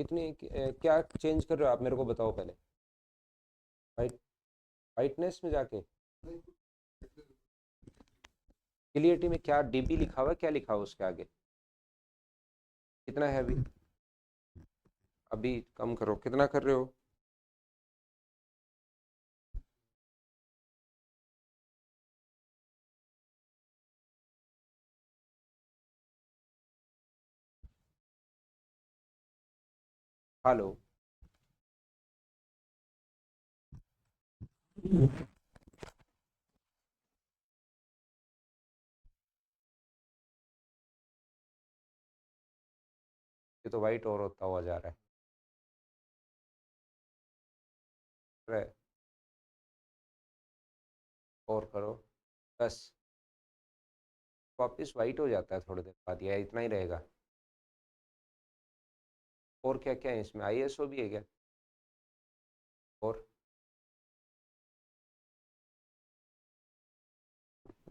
क्या चेंज कर रहे हो आप, मेरे को बताओ पहले। वाइट वाइटनेस में जाके क्लियरिटी में क्या डीपी लिखा हुआ है, क्या लिखा हुआ है उसके आगे? कितना है अभी? अभी कम करो, कितना कर रहे हो? हेलो। ये तो वाइट और होता हुआ जा रहा है। और करो। बस वापिस वाइट हो जाता है थोड़ी देर बाद, या इतना ही रहेगा? और क्या क्या है इसमें, आईएसओ भी है क्या? और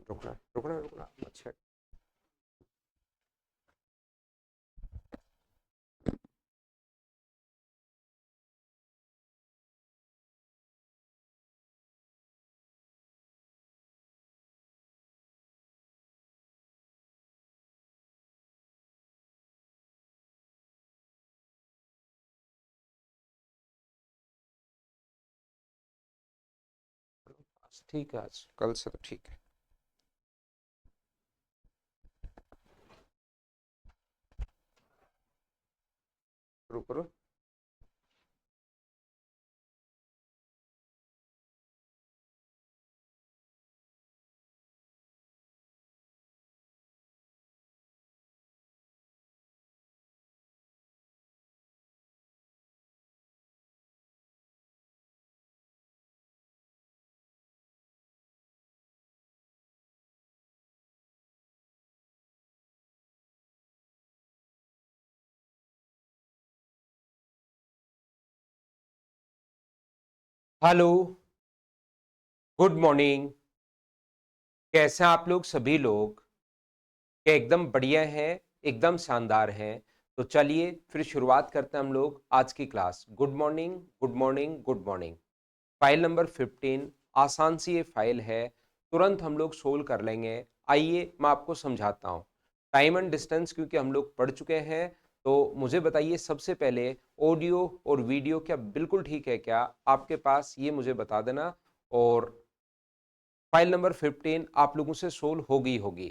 रुकना रुकना रुकना, अच्छा। ठीक है, आज कल से तो ठीक है। शुरू करो। हेलो। Good morning. कैसे हैं आप लोग सभी लोग? क्या एकदम बढ़िया हैं? एकदम शानदार हैं। तो चलिए फिर शुरुआत करते हैं हम लोग आज की class. Good morning, good morning, good morning. File number 15, आसान सी ये फाइल है, तुरंत हम लोग सोल्व कर लेंगे। आइए मैं आपको समझाता हूँ। टाइम एंड डिस्टेंस क्योंकि हम लोग पढ़ चुके हैं, तो मुझे बताइए सबसे पहले, ऑडियो और वीडियो क्या बिल्कुल ठीक है क्या आपके पास, ये मुझे बता देना। और फाइल नंबर 15 आप लोगों से सोल्व होगी होगी,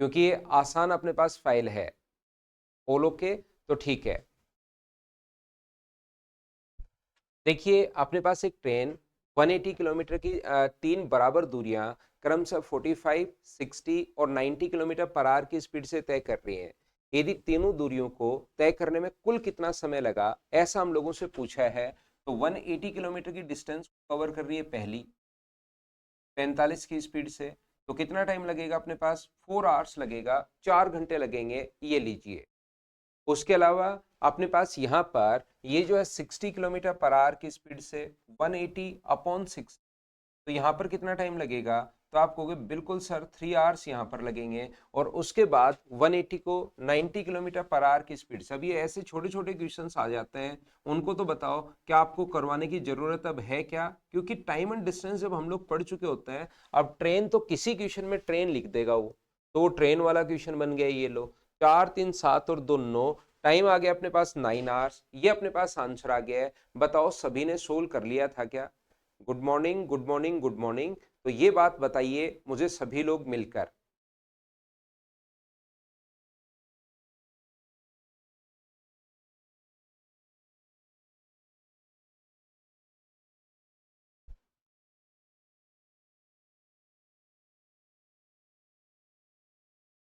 क्योंकि ये आसान अपने पास फाइल है। ऑल ओके, तो ठीक है। देखिए अपने पास एक ट्रेन 180 किलोमीटर की तीन बराबर दूरियां क्रमशः 45, 60 और 90 किलोमीटर पर आवर की स्पीड से तय कर रही हैं। यदि तीनों दूरियों को तय करने में कुल कितना समय लगा, ऐसा हम लोगों से पूछा है। तो 180 किलोमीटर की डिस्टेंस कवर कर रही है पहली 45 की स्पीड से, तो कितना टाइम लगेगा अपने पास? 4 आवर्स लगेगा, 4 घंटे लगेंगे, ये लीजिए। उसके अलावा अपने पास यहाँ पर ये जो है 60 किलोमीटर पर आवर की स्पीड से 180/6, तो यहाँ पर कितना टाइम लगेगा? तो आप कहोगे बिल्कुल सर 3 आवर्स यहाँ पर लगेंगे। और उसके बाद 180 को 90 किलोमीटर पर आवर की स्पीड से, अब ये ऐसे छोटे छोटे क्वेश्चंस आ जाते हैं, उनको तो बताओ क्या आपको करवाने की जरूरत अब है क्या? क्योंकि टाइम एंड डिस्टेंस जब हम लोग पढ़ चुके होते हैं, अब ट्रेन तो किसी क्वेश्चन में ट्रेन लिख देगा वो, तो वो ट्रेन वाला क्वेश्चन बन गया। ये लो, 4, 3, 7 और 2, 9, टाइम आ गया अपने पास 9 आवर्स, ये अपने पास आंसर आ गया है। बताओ सभी ने सोल्व कर लिया था क्या? Good morning, good morning, good morning. तो ये बात बताइए मुझे सभी लोग मिलकर।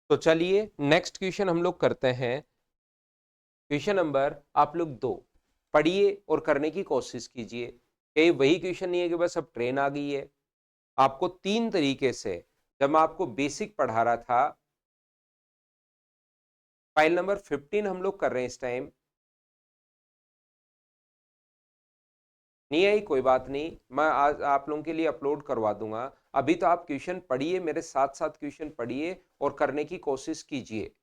तो चलिए नेक्स्ट क्वेश्चन हम लोग करते हैं। क्वेश्चन नंबर आप लोग 2 पढ़िए और करने की कोशिश कीजिए। कहीं वही क्वेश्चन नहीं है कि बस अब ट्रेन आ गई है। आपको 3 तरीके से, जब मैं आपको बेसिक पढ़ा रहा था, फाइल नंबर 15 हम लोग कर रहे हैं इस टाइम। नहीं आई कोई बात नहीं, मैं आज आप लोगों के लिए अपलोड करवा दूंगा। अभी तो आप क्वेश्चन पढ़िए, मेरे साथ साथ क्वेश्चन पढ़िए और करने की कोशिश कीजिए।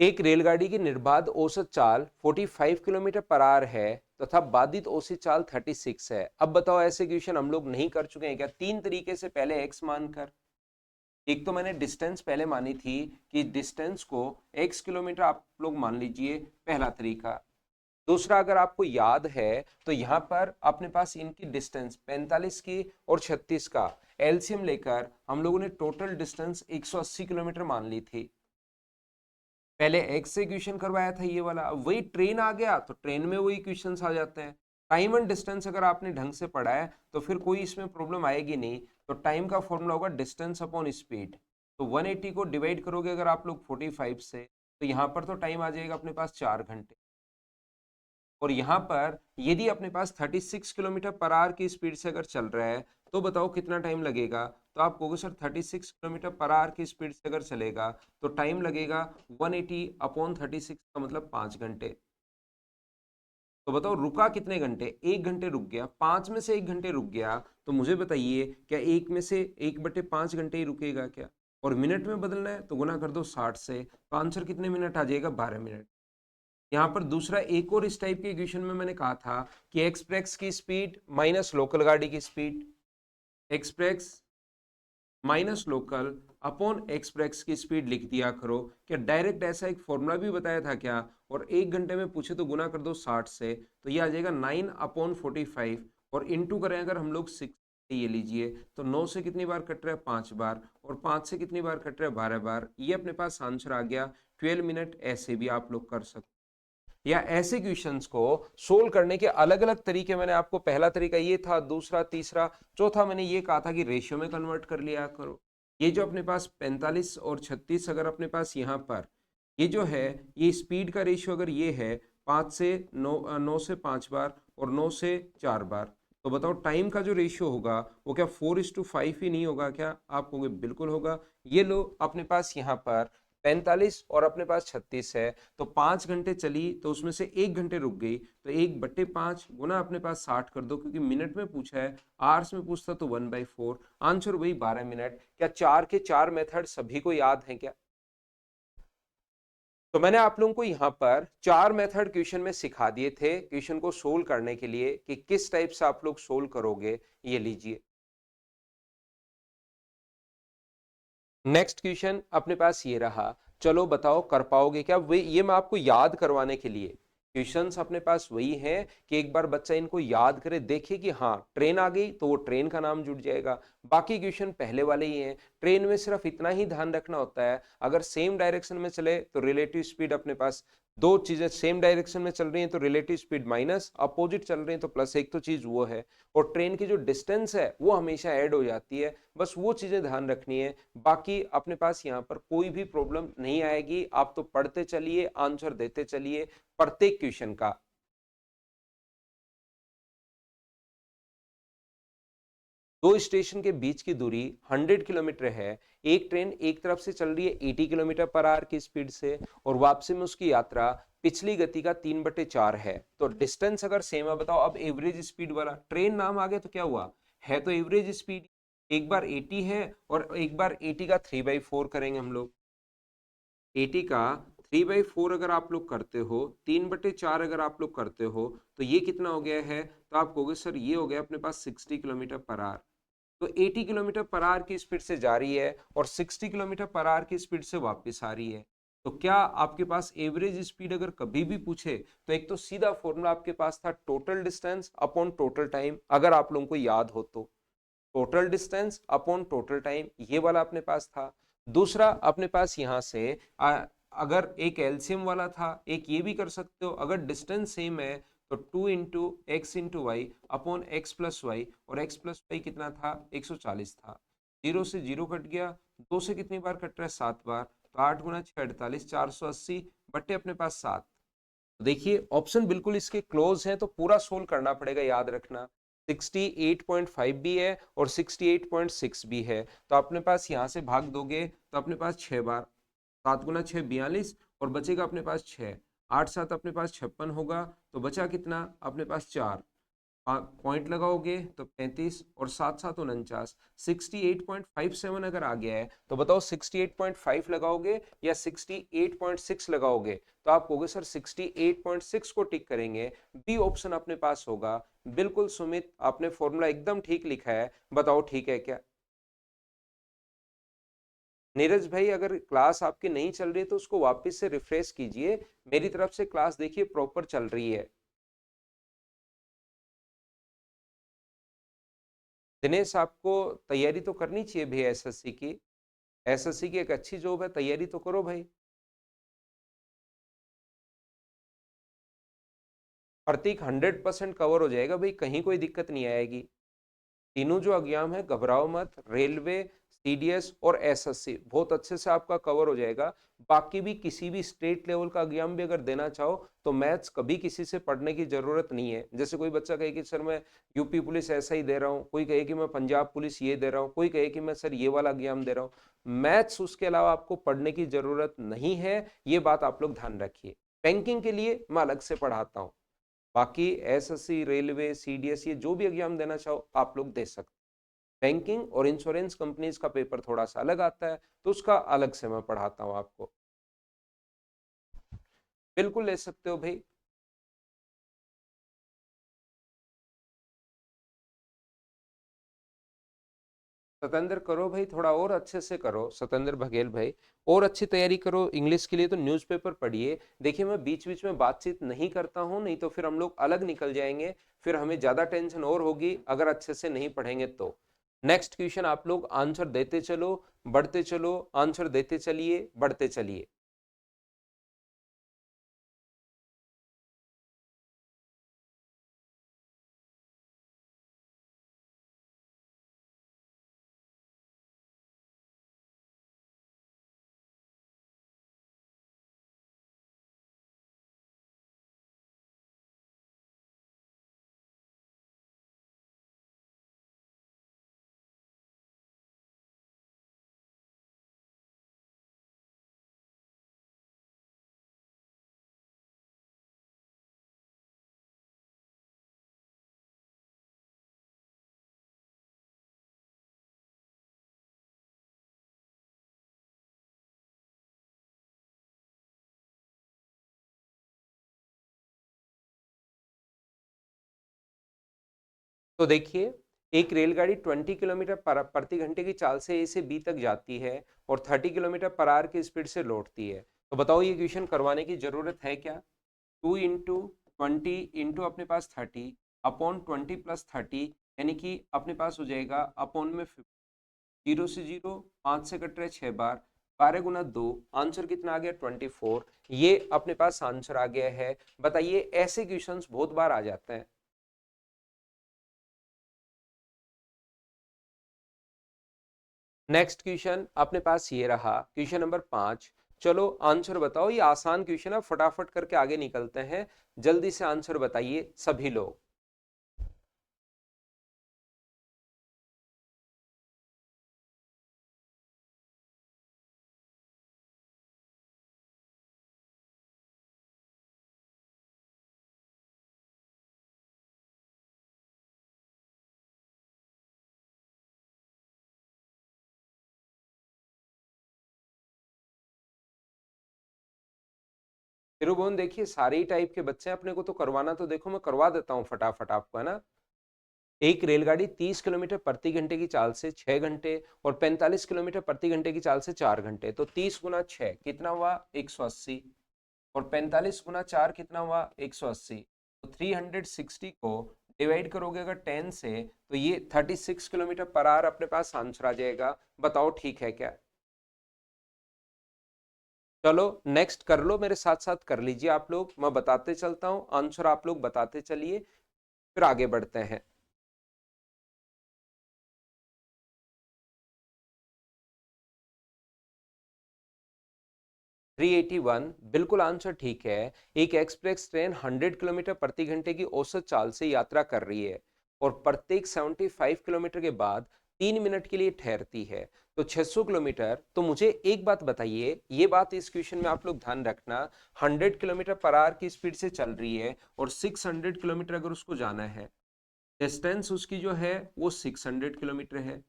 एक रेलगाड़ी की निर्बाध औसत चाल 45 किलोमीटर पर आवर है तथा बाधित औसत चाल 36 है। अब बताओ ऐसे क्वेश्चन हम लोग नहीं कर चुके हैं क्या? तीन तरीके से, पहले x मानकर, एक तो मैंने डिस्टेंस पहले मानी थी कि डिस्टेंस को x किलोमीटर आप लोग मान लीजिए, पहला तरीका। दूसरा, अगर आपको याद है तो यहां पर अपने पास इनकी डिस्टेंस 45 की और 36 का एलसीएम लेकर हम लोगों ने टोटल डिस्टेंस 180 किलोमीटर मान ली थी। पहले एक्स से क्वेश्चन करवाया था ये वाला, अब वही ट्रेन आ गया तो ट्रेन में वही क्वेश्चन आ जाते हैं। टाइम एंड डिस्टेंस अगर आपने ढंग से पढ़ा है तो फिर कोई इसमें प्रॉब्लम आएगी नहीं। तो टाइम का फॉर्मूला होगा डिस्टेंस अपॉन स्पीड। तो 180 को डिवाइड करोगे अगर आप लोग 45 से, तो यहाँ पर तो टाइम आ जाएगा अपने पास 4 घंटे। और यहाँ पर यदि अपने पास 36 किलोमीटर पर आवर की स्पीड से अगर चल रहा है तो बताओ कितना टाइम लगेगा? तो आप कहोगे सर 36 किलोमीटर पर आवर की स्पीड से अगर चलेगा तो टाइम लगेगा 180 अपॉन 36 का मतलब 5 घंटे। तो बताओ रुका कितने घंटे? 1 घंटे रुक गया। 5 में से 1 घंटे रुक गया तो मुझे बताइए क्या 1 में से 1/5 घंटे ही रुकेगा क्या? और मिनट में बदलना है तो गुना कर दो 60 से, तो आंसर कितने मिनट आ जाएगा? 12 मिनट। यहाँ पर दूसरा एक और इस टाइप के इक्वेशन में मैंने कहा था कि एक्सप्रेस की स्पीड माइनस लोकल गाड़ी की speed, express minus local upon express की स्पीड लिख दिया करो। क्या डायरेक्ट ऐसा एक फॉर्मूला भी बताया था क्या? और 1 घंटे में पूछे तो गुना कर दो 60 से, तो ये आ जाएगा 9/45। और इंटू करें अगर हम लोग 6, ये लीजिए, तो 9 से कितनी बार कट रहा है? 5 बार। और 5 से कितनी बार कट रहा है? 12 बार। ये अपने पास आंसर आ गया 12 मिनट। ऐसे भी आप लोग कर सकते, या ऐसे क्वेश्चंस को सोल्व करने के अलग अलग तरीके मैंने आपको, पहला तरीका ये था, दूसरा, तीसरा, चौथा मैंने ये कहा था कि रेशियो में कन्वर्ट कर लिया करो। ये जो अपने पास 45 और 36 अगर अपने पास यहाँ पर ये जो है, ये स्पीड का रेशियो अगर ये है 5 से 9, 9 से 5 बार और 9 से 4 बार, तो बताओ टाइम का जो रेशियो होगा वो क्या 4:5 ही नहीं होगा क्या? आप कहोगे बिल्कुल होगा। ये लो अपने पास यहाँ पर 45 और अपने पास 36 है, तो 5 घंटे चली तो उसमें से 1 घंटे रुक गई, तो 1/5 गुना अपने पास 60 कर दो, क्योंकि मिनट में पूछा है, आवर्स में पूछता तो 1/4। आंसर वही 12 मिनट। क्या 4 के 4 मेथड सभी को याद है क्या? तो मैंने आप लोगों को यहाँ पर 4 मेथड क्वेश्चन में सिखा दिए थे क्वेश्चन को सोल्व करने के लिए कि किस टाइप से आप लोग सोल्व करोगे। ये लीजिए, नेक्स्ट क्वेश्चन अपने पास ये रहा। चलो बताओ कर पाओगे क्या? वे ये मैं आपको याद करवाने के लिए, क्वेश्चंस अपने पास वही हैं कि एक बार बच्चा इनको याद करे, देखे कि हाँ ट्रेन आ गई तो वो ट्रेन का नाम जुड़ जाएगा। बाकी क्वेश्चन पहले वाले ही हैं। ट्रेन में सिर्फ इतना ही ध्यान रखना होता है, अगर सेम डायरेक्शन में चले तो रिलेटिव स्पीड अपने पास, दो चीजें सेम डायरेक्शन में चल रही हैं तो रिलेटिव स्पीड माइनस, अपोजिट चल रही हैं तो प्लस, एक तो चीज वो है। और ट्रेन की जो डिस्टेंस है वो हमेशा ऐड हो जाती है, बस वो चीजें ध्यान रखनी है। बाकी अपने पास यहाँ पर कोई भी प्रॉब्लम नहीं आएगी। आप तो पढ़ते चलिए, आंसर देते चलिए प्रत्येक क्वेश्चन का। दो स्टेशन के बीच की दूरी 100 किलोमीटर है। एक ट्रेन एक तरफ से चल रही है 80 किलोमीटर पर आवर की स्पीड से और वापसी में उसकी यात्रा पिछली गति का 3/4 है। तो डिस्टेंस अगर सेम है, बताओ अब एवरेज स्पीड वाला ट्रेन नाम आ गया तो क्या हुआ, है तो एवरेज स्पीड। एक बार 80 है और एक बार 80 का 3/4 करेंगे हम लोग। 80 का 3/4 अगर आप लोग करते हो, 3/4 अगर आप लोग करते हो, तो ये कितना हो गया है? तो आप कहोगे सर ये हो गया अपने पास 60 किलोमीटर पर आवर। तो 80 किलोमीटर पर आवर की स्पीड से जा रही है और 60 किलोमीटर पर आवर की स्पीड से वापस आ रही है। तो क्या आपके पास एवरेज स्पीड अगर कभी भी पूछे तो एक तो सीधा फॉर्मूला आपके पास था total distance upon total time, अगर आप लोगों को याद हो तो total distance upon total time ये वाला अपने पास था। दूसरा अपने पास यहाँ से अगर एक एलसीएम वाला था, एक ये भी कर सकते हो, अगर डिस्टेंस सेम है तो 2 × x × y upon x plus y, और x प्लस वाई कितना था? 140 था। 0 से 0 कट गया, 2 से कितनी बार कट रहा है? 7 बार। तो 8 × 6 48, 480 बट्टे अपने पास 7। देखिए ऑप्शन बिल्कुल इसके क्लोज है तो पूरा सोल्व करना पड़ेगा, याद रखना। 68.5 भी है और 68.6 भी है, तो अपने पास यहाँ से भाग दोगे तो अपने पास 6 बार, 7 × 6 42 और बचेगा अपने पास 6, 8 7 अपने पास 56 होगा, तो बचा कितना? अपने पास 4, पॉइंट लगाओगे तो 35 और 7 7 49, 68.57 अगर आ गया है तो बताओ 68.5 लगाओगे या 68.6 लगाओगे। तो आप कहोगे सर 68.6 को टिक करेंगे, बी ऑप्शन अपने पास होगा। बिल्कुल सुमित, आपने फॉर्मूला एकदम ठीक लिखा है, बताओ ठीक है क्या। नीरज भाई, अगर क्लास आपकी नहीं चल रही है तो उसको वापस से रिफ्रेश कीजिए, मेरी तरफ से क्लास देखिए प्रॉपर चल रही है। दिनेश, आपको तैयारी तो करनी चाहिए भैया एसएससी की। एसएससी की एक अच्छी जॉब है, तैयारी तो करो भाई। प्रतीक 100% कवर हो जाएगा भाई, कहीं कोई दिक्कत नहीं आएगी। तीनों जो एग्जाम है घबराओ मत, रेलवे, सीडीएस और एसएससी बहुत अच्छे से आपका कवर हो जाएगा। बाकी भी किसी भी स्टेट लेवल का एग्जाम भी अगर देना चाहो तो मैथ्स कभी किसी से पढ़ने की जरूरत नहीं है। जैसे कोई बच्चा कहे कि सर मैं यूपी पुलिस ऐसा ही दे रहा हूँ, कोई कहे कि मैं पंजाब पुलिस ये दे रहा हूँ, कोई कहे कि मैं सर ये वाला एग्जाम दे रहा हूँ, मैथ्स उसके अलावा आपको पढ़ने की जरूरत नहीं है। ये बात आप लोग ध्यान रखिए। बैंकिंग के लिए मैं अलग से पढ़ाता हूँ, बाकी एसएससी, रेलवे, सीडीएस ये जो भी एग्जाम देना चाहो आप लोग दे सकते। बैंकिंग और इंश्योरेंस कंपनीज का पेपर थोड़ा सा अलग आता है, तो उसका अलग से मैं पढ़ाता हूँ आपको। बिल्कुल ले सकते हो भाई। सतेंद्र करो भाई, थोड़ा और अच्छे से करो सतेंद्र बघेल भाई, और अच्छी तैयारी करो। इंग्लिश के लिए तो न्यूज़पेपर पढ़िए। देखिए मैं बीच बीच में बातचीत नहीं करता हूँ, नहीं तो फिर हम लोग अलग निकल जाएंगे, फिर हमें ज्यादा टेंशन और होगी अगर अच्छे से नहीं पढ़ेंगे तो। नेक्स्ट क्वेश्चन आप लोग आंसर देते चलो, बढ़ते चलो, आंसर देते चलिए, बढ़ते चलिए। तो देखिए, एक रेलगाड़ी 20 किलोमीटर प्रति घंटे की चाल से ए से बी तक जाती है और 30 किलोमीटर पर आवर की स्पीड से लौटती है। तो बताओ ये क्वेश्चन करवाने की जरूरत है क्या। 2 इंटू 20 इंटू अपने पास 30 अपॉन 20 + 30, यानी कि अपने पास हो जाएगा अपॉन में 50। जीरो से जीरो, 5 से कट रहे 6 बार, 12 × 2, आंसर कितना आ गया 24। ये अपने पास आंसर आ गया है। बताइए, ऐसे क्वेश्चंस बहुत बार आ जाते हैं। नेक्स्ट क्वेश्चन अपने पास ये रहा, क्वेश्चन नंबर 5। चलो आंसर बताओ, ये आसान क्वेश्चन है, फटाफट करके आगे निकलते हैं। जल्दी से आंसर बताइए सभी लोग। 0 देखिए सारे ही टाइप के बच्चे हैं, अपने को तो करवाना, तो देखो मैं करवा देता हूँ फटाफट आपको, है ना। एक रेलगाड़ी 30 किलोमीटर प्रति घंटे की चाल से 6 घंटे और 45 किलोमीटर प्रति घंटे की चाल से 4 घंटे, तो 30 × 6 कितना हुआ 180, और 45 × 4 कितना हुआ 180। तो 360 को डिवाइड करोगे अगर 10 से, तो ये 36 किलोमीटर पर आवर अपने पास आंसर आ जाएगा। बताओ ठीक है क्या। चलो नेक्स्ट कर लो, मेरे साथ साथ कर लीजिए आप लोग, मैं बताते चलता हूँ, आंसर आप लोग बताते चलिए, फिर आगे बढ़ते हैं। 381 बिल्कुल आंसर ठीक है। एक एक्सप्रेस ट्रेन 100 किलोमीटर प्रति घंटे की औसत चाल से यात्रा कर रही है और प्रत्येक 75 किलोमीटर के बाद 3 मिनट के लिए ठहरती है, तो 600 किलोमीटर। तो मुझे एक बात बताइए, ये बात इस क्वेश्चन में आप लोग ध्यान रखना, 100 किलोमीटर पर आवर की स्पीड से चल रही है और 600 किलोमीटर अगर उसको जाना है, डिस्टेंस उसकी जो है वो 600 किलोमीटर है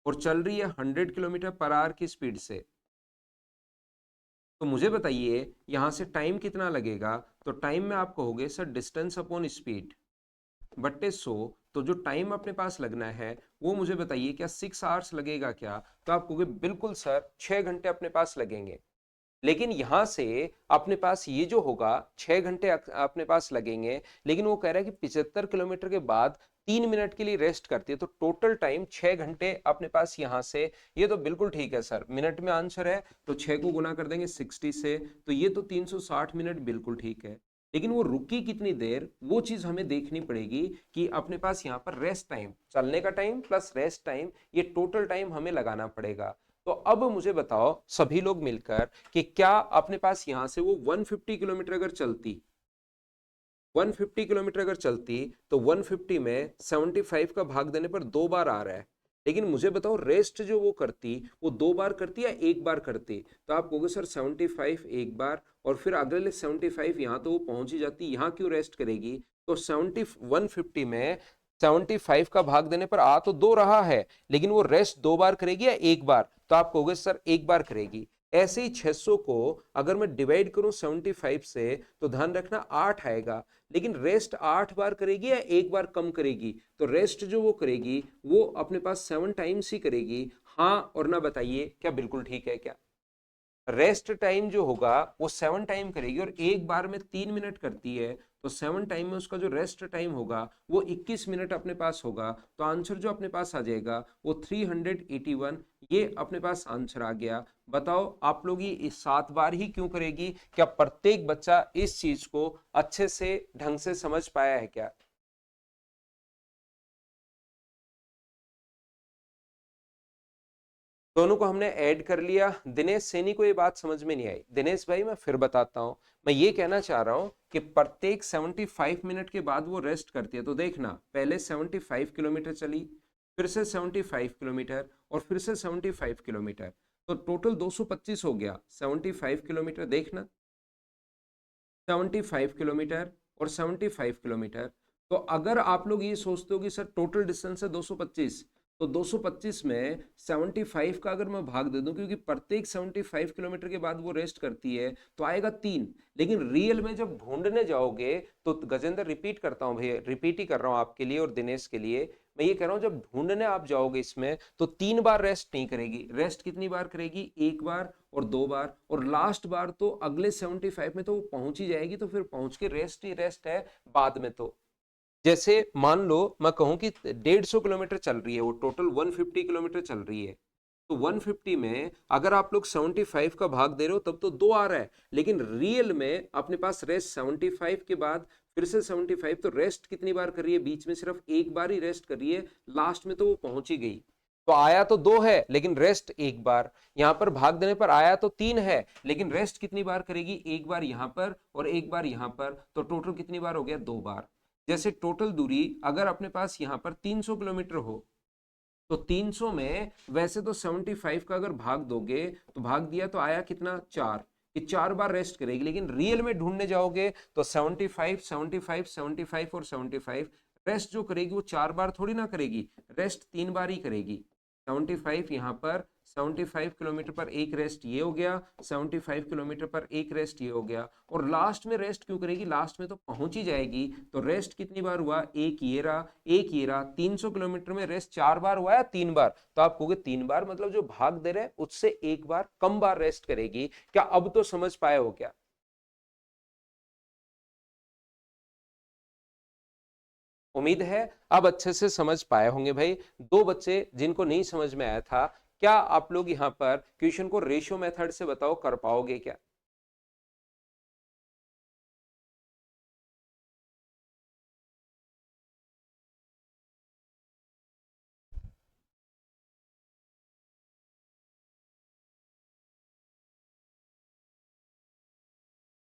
और चल रही है 100 किलोमीटर पर आवर की स्पीड से। तो मुझे बताइए यहाँ से टाइम कितना लगेगा। तो टाइम में आप कहोगे सर डिस्टेंस अपॉन स्पीड बट्टे 100। तो जो टाइम अपने पास लगना है वो मुझे बताइए क्या 6 आवर्स लगेगा क्या। तो आप कहोगे बिल्कुल सर 6 घंटे अपने पास लगेंगे। लेकिन यहां से अपने पास ये जो होगा 6 घंटे अपने पास लगेंगे, लेकिन वो कह रहा है कि 75 किलोमीटर के बाद 3 मिनट के लिए रेस्ट करती है, तो टोटल टाइम 6 घंटे अपने पास यहां से। ये तो बिल्कुल ठीक है सर, मिनट में आंसर है तो 6 को गुना कर देंगे 60 से, तो ये तो 360 मिनट बिल्कुल ठीक है। लेकिन वो रुकी कितनी देर वो चीज हमें देखनी पड़ेगी कि अपने पास यहाँ पर रेस्ट टाइम, चलने का टाइम प्लस रेस्ट टाइम, ये टोटल टाइम हमें लगाना पड़ेगा। तो अब मुझे बताओ सभी लोग मिलकर कि क्या अपने पास यहां से वो 150 किलोमीटर अगर चलती, 150 किलोमीटर अगर चलती, तो 150 में 75 का भाग देने पर 2 बार आ रहा है। लेकिन मुझे बताओ रेस्ट जो वो करती वो 2 बार करती या 1 बार करती। तो आप कहोगे सर 75 एक बार और फिर अगले 75 यहाँ तो वो पहुंच ही जाती, यहाँ क्यों रेस्ट करेगी। तो 150 में 75 का भाग देने पर आ तो 2 रहा है, लेकिन वो रेस्ट 2 बार करेगी या 1 बार। तो आप कहोगे सर 1 बार करेगी। ऐसे ही 600 को अगर मैं डिवाइड करूं 75 से तो ध्यान रखना 8 आएगा, लेकिन रेस्ट 8 बार करेगी या 1 बार कम करेगी। तो रेस्ट जो वो करेगी वो अपने पास 7 टाइम्स ही करेगी। हाँ और ना बताइए क्या बिल्कुल ठीक है क्या। रेस्ट टाइम जो होगा वो 7 टाइम करेगी और 1 बार में 3 मिनट करती है, तो 7 टाइम में उसका जो रेस्ट टाइम होगा वो 21 मिनट अपने पास होगा। तो आंसर जो अपने पास आ जाएगा वो 381, ये अपने पास आंसर आ गया। बताओ आप लोग ये 7 बार ही क्यों करेगी, क्या प्रत्येक बच्चा इस चीज को अच्छे से ढंग से समझ पाया है क्या। दोनों को हमने ऐड कर लिया। दिनेश सैनी को ये बात समझ में नहीं आई। दिनेश भाई मैं फिर बताता हूं, मैं ये कहना चाह रहा हूं कि प्रत्येक 75 मिनट के बाद वो रेस्ट करती है। तो देखना पहले 75 किलोमीटर चली, फिर से 75 किलोमीटर और फिर से 75 किलोमीटर, तो टोटल 225 हो गया। 75 किलोमीटर देखना, 75 किलोमीटर और 75 किलोमीटर। तो अगर आप लोग ये सोचते हो कि सर टोटल डिस्टेंस है 225, तो 225 में 75 का अगर मैं भाग दे दूं, क्योंकि प्रत्येक 75 किलोमीटर के बाद वो रेस्ट करती है, तो आएगा 3। लेकिन रियल में जब ढूंढने जाओगे तो गजेंद्र, रिपीट करता हूं भैया, रिपीट ही कर रहा हूं आपके लिए और दिनेश के लिए, मैं ये कह रहा हूं जब ढूंढने आप जाओगे इसमें तो 3 बार रेस्ट नहीं करेगी। रेस्ट कितनी बार करेगी, 1 बार और 2 बार, और लास्ट बार तो अगले 75 में तो वो पहुंच ही जाएगी, तो फिर पहुंच के रेस्ट ही रेस्ट है बाद में। तो जैसे मान लो मैं कहूं कि 150 किलोमीटर चल रही है, वो टोटल 150 किलोमीटर चल रही है, तो 150 में अगर आप लोग 75 का भाग दे रहे हो तब तो 2 आ रहा है, लेकिन रियल में अपने पास रेस्ट 75 के बाद फिर से 75, तो रेस्ट कितनी बार कर रही है, बीच में सिर्फ 1 बार ही रेस्ट कर रही है, लास्ट में तो वो पहुंच ही गई। तो आया तो 2 है लेकिन रेस्ट 1 बार, यहां पर भाग देने पर आया तो 3 है, लेकिन रेस्ट कितनी बार करेगी, 1 बार यहां पर और 1 बार यहां पर, तो टोटल कितनी बार हो गया, 2 बार। जैसे टोटल दूरी अगर अपने पास यहां पर 300 किलोमीटर हो, तो 300 में वैसे तो 75 का अगर भाग दोगे तो भाग दिया तो आया कितना, 4, कि 4 बार रेस्ट करेगी। लेकिन रियल में ढूंढने जाओगे तो 75 75 75 और 75, रेस्ट जो करेगी वो 4 बार थोड़ी ना करेगी, रेस्ट 3 बार ही करेगी। 75 यहाँ पर, 75 किलोमीटर पर एक रेस्ट ये हो गया, 75 किलोमीटर पर एक रेस्ट ये हो गया, और लास्ट में रेस्ट क्यों करेगी, लास्ट में तो पहुंच ही जाएगी। तो रेस्ट कितनी बार हुआ, एक ये रहा एक ये रहा, 300 किलोमीटर में रेस्ट 4 बार हुआ या 3 बार। तो आप कहोगे 3 बार, मतलब जो भाग दे रहे हैं उससे 1 बार कम बार रेस्ट करेगी। क्या अब तो समझ पाए हो क्या। उम्मीद है अब अच्छे से समझ पाए होंगे भाई। दो बच्चे जिनको नहीं समझ में आया था, क्या आप लोग यहाँ पर क्वेश्चन को रेशियो मेथड से बताओ कर पाओगे क्या।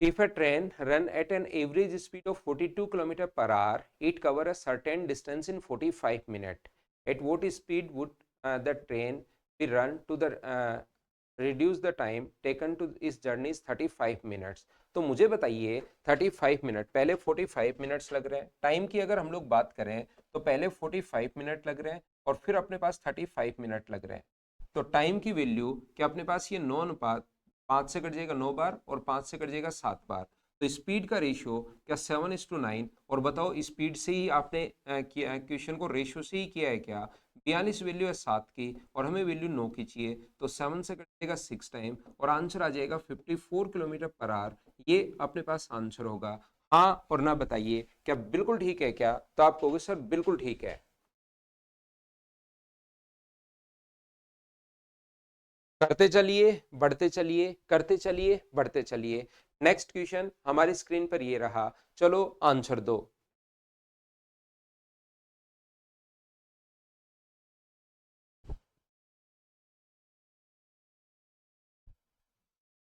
If a train run at an average speed of 42 km per hour, it cover a certain distance in 45 minutes. At what speed would the train be run to the reduce the time taken to इस journey is 35 minutes। तो मुझे बताइए 35 minute, पहले 45 minutes लग रहे हैं। Time की अगर हम लोग बात करें तो पहले 45 मिनट लग रहे हैं और फिर अपने पास 35 मिनट लग रहे हैं। तो टाइम की वैल्यू कि अपने पास ये 9 अनुपात 5 से कट जाएगा 9 बार और 5 से कट जाएगा 7 बार। तो स्पीड का रेशियो क्या 7:9। और बताओ स्पीड से ही आपने क्वेश्चन को रेशियो से ही किया है क्या? 42 वैल्यू है 7 की और हमें वैल्यू 9 की चाहिए, तो 7 से कटेगा 6 टाइम और आंसर आ जाएगा 54 किलोमीटर पर आवर। ये अपने पास आंसर होगा। हाँ और ना बताइए क्या बिल्कुल ठीक है क्या? तो आप कहोगे सर बिल्कुल ठीक है। करते चलिए, बढ़ते चलिए, करते चलिए, बढ़ते चलिए। नेक्स्ट क्वेश्चन हमारी स्क्रीन पर ये रहा, चलो आंसर दो।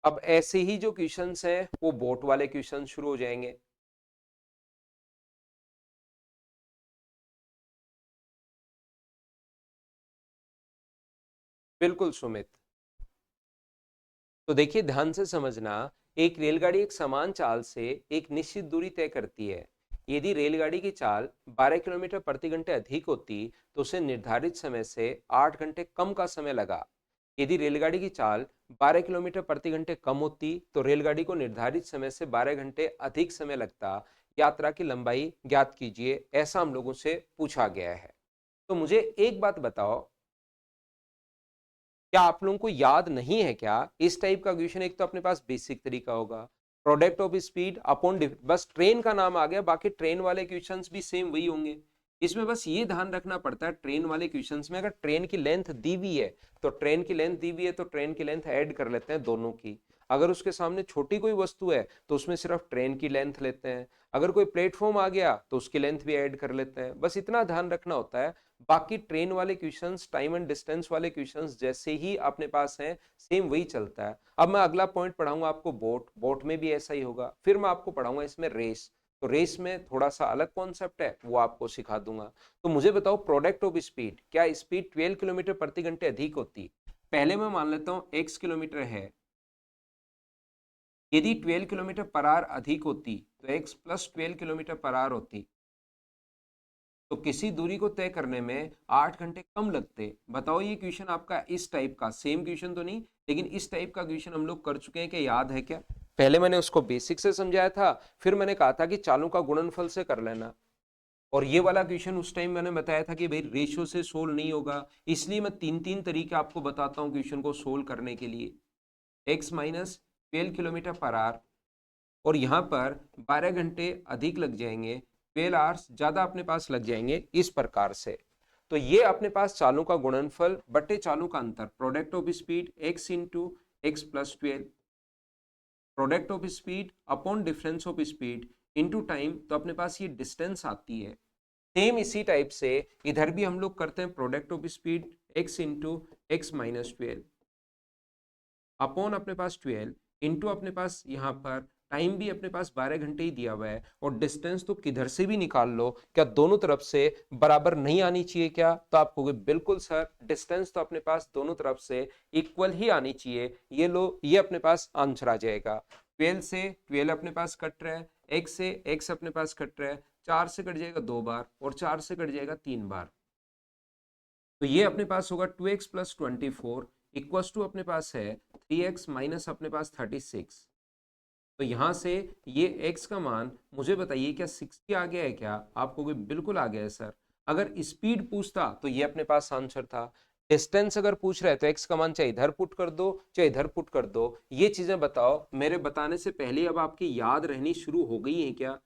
अब ऐसे ही जो क्वेश्चंस हैं वो बोट वाले क्वेश्चन शुरू हो जाएंगे। बिल्कुल सुमित। तो देखिए ध्यान से समझना, एक रेलगाड़ी एक समान चाल से एक निश्चित दूरी तय करती है। यदि रेलगाड़ी की चाल 12 किलोमीटर प्रति घंटे अधिक होती तो उसे निर्धारित समय से 8 घंटे कम का समय लगा। यदि रेलगाड़ी की चाल 12 किलोमीटर प्रति घंटे कम होती तो रेलगाड़ी को निर्धारित समय से 12 घंटे अधिक समय लगता। यात्रा की लंबाई ज्ञात कीजिए, ऐसा हम लोगों से पूछा गया है। तो मुझे एक बात बताओ, क्या आप लोगों को याद नहीं है क्या इस टाइप का क्वेश्चन? एक तो अपने पास बेसिक तरीका होगा, product of speed upon bus train का नाम आ गया, बाकी ट्रेन वाले क्वेश्चंस भी सेम वही होंगे। इसमें बस ये ध्यान रखना पड़ता है ट्रेन वाले क्वेश्चंस में अगर ट्रेन की लेंथ दी हुई है तो ट्रेन की लेंथ दी हुई है तो ट्रेन की लेंथ ऐड कर लेते हैं दोनों की। अगर उसके सामने छोटी कोई वस्तु है तो उसमें सिर्फ ट्रेन की लेंथ लेते हैं। अगर कोई प्लेटफॉर्म आ गया तो उसकी लेंथ भी ऐड कर लेते हैं, बस इतना ध्यान रखना होता है। बाकी ट्रेन वाले क्वेश्चंस टाइम एंड डिस्टेंस वाले क्वेश्चंस जैसे ही अपने पास हैं सेम वही चलता है। अब मैं अगला पॉइंट पढ़ाऊंगा आपको, बोट बोट में भी ऐसा ही होगा। फिर मैं आपको पढ़ाऊंगा इसमें रेस, तो रेस में थोड़ा सा अलग कॉन्सेप्ट है वो आपको सिखा दूंगा। तो मुझे बताओ प्रोडक्ट ऑफ स्पीड, क्या स्पीड 12 किलोमीटर प्रति घंटे अधिक होती? पहले मैं मान लेता हूं x किलोमीटर है। यदि 12 किलोमीटर पर आवर अधिक होती तो x plus 12 kilometre per our होती, तो किसी दूरी को तय करने में 8 घंटे कम लगते। बताओ ये क्वेश्चन आपका इस टाइप का, सेम क्वेश्चन तो नहीं लेकिन इस टाइप का क्वेश्चन हम लोग कर चुके हैं, क्या याद है क्या? पहले मैंने उसको बेसिक से समझाया था, फिर मैंने कहा था कि चालों का गुणनफल से कर लेना। और ये वाला क्वेश्चन उस टाइम मैंने बताया था कि भाई रेशियो से सोल्व नहीं होगा, इसलिए मैं तीन तीन तरीके आपको बताता हूँ क्वेश्चन को सोल्व करने के लिए। x minus 12 kilometre per our और यहाँ पर 12 घंटे अधिक लग जाएंगे, 12 आवर्स ज्यादा अपने पास लग जाएंगे इस प्रकार से। तो ये अपने पास चालों का गुणनफल बटे चालों का अंतर, product of speed x into x plus 12, product of speed upon difference of speed into time, तो अपने पास ये डिस्टेंस आती है। सेम इसी टाइप से इधर भी हम लोग करते हैं, product of speed x into x minus 12 upon अपने पास 12 इंटू अपने पास यहाँ पर टाइम भी अपने पास 12 घंटे ही दिया हुआ है और डिस्टेंस तो किधर से भी निकाल लो, क्या दोनों तरफ से बराबर नहीं आनी चाहिए क्या? तो आप कहोगे बिल्कुल सर, डिस्टेंस तो अपने पास दोनों तरफ से इक्वल ही आनी चाहिए। ये लो, ये अपने पास आंसर आ जाएगा। 12 से 12 अपने पास कट रहा है, x से x अपने पास कट रहा है, 4 से कट जाएगा 2 बार और 4 से कट जाएगा 3 बार। तो ये अपने पास होगा 2x प्लस 24 इक्वस टू अपने पास है 3x माइनस अपने पास 36। तो यहां से ये x का मान मुझे बताइए क्या 60 आ गया है क्या? आपको भी बिल्कुल आ गया है सर। अगर स्पीड पूछता तो ये अपने पास आंसर था। डिस्टेंस अगर पूछ रहा है तो x का मान चाहे इधर पुट कर दो चाहे इधर पुट कर दो। ये चीजें बताओ मेरे बताने से पहले अब आपकी याद रहनी शुरू हो गई है क्या?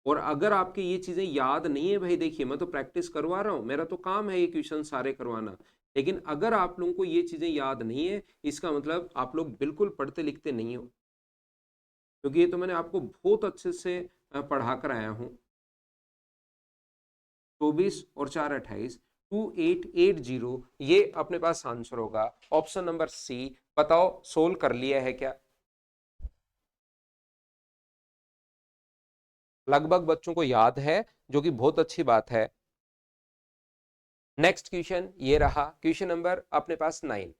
और अगर आपके ये चीजें याद नहीं है, भाई देखिए मैं तो प्रैक्टिस करवा रहा हूं, मेरा तो काम है ये क्वेश्चन सारे करवाना। लेकिन अगर आप लोगों को ये चीजें याद नहीं है, इसका मतलब आप लोग बिल्कुल पढ़ते लिखते नहीं हो, क्योंकि ये तो मैंने आपको बहुत अच्छे से पढ़ा कर आया हूँ। 24 और 4 28, 2880, ये अपने पास आंसर होगा। Option number C. बताओ सोल्व कर लिया है क्या? लगभग बच्चों को याद है, जो कि बहुत अच्छी बात है। नेक्स्ट क्वेश्चन ये रहा, क्वेश्चन नंबर अपने पास 9।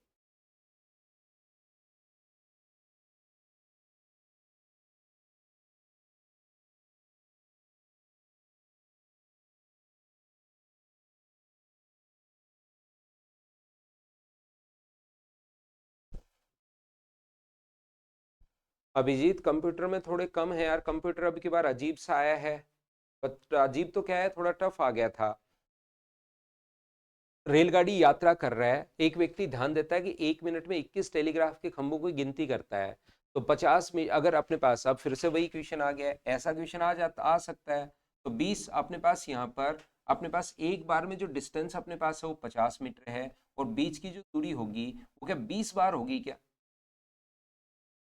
अभिजीत कंप्यूटर में थोड़े कम है यार, कंप्यूटर अब की बार अजीब सा आया है। बट अजीब तो क्या है, थोड़ा टफ आ गया था। रेलगाड़ी यात्रा कर रहा है, एक व्यक्ति ध्यान देता है कि 1 मिनट में 21 टेलीग्राफ के खंभों की गिनती करता है। तो 50 में अगर अपने पास, अब फिर से वही क्वेश्चन आ गया है, ऐसा क्वेश्चन आ सकता है। तो 20 अपने पास यहाँ पर, अपने पास एक बार में जो डिस्टेंस अपने पास है वो 50 मीटर है, और बीच की जो दूरी होगी वो क्या 20 बार होगी क्या?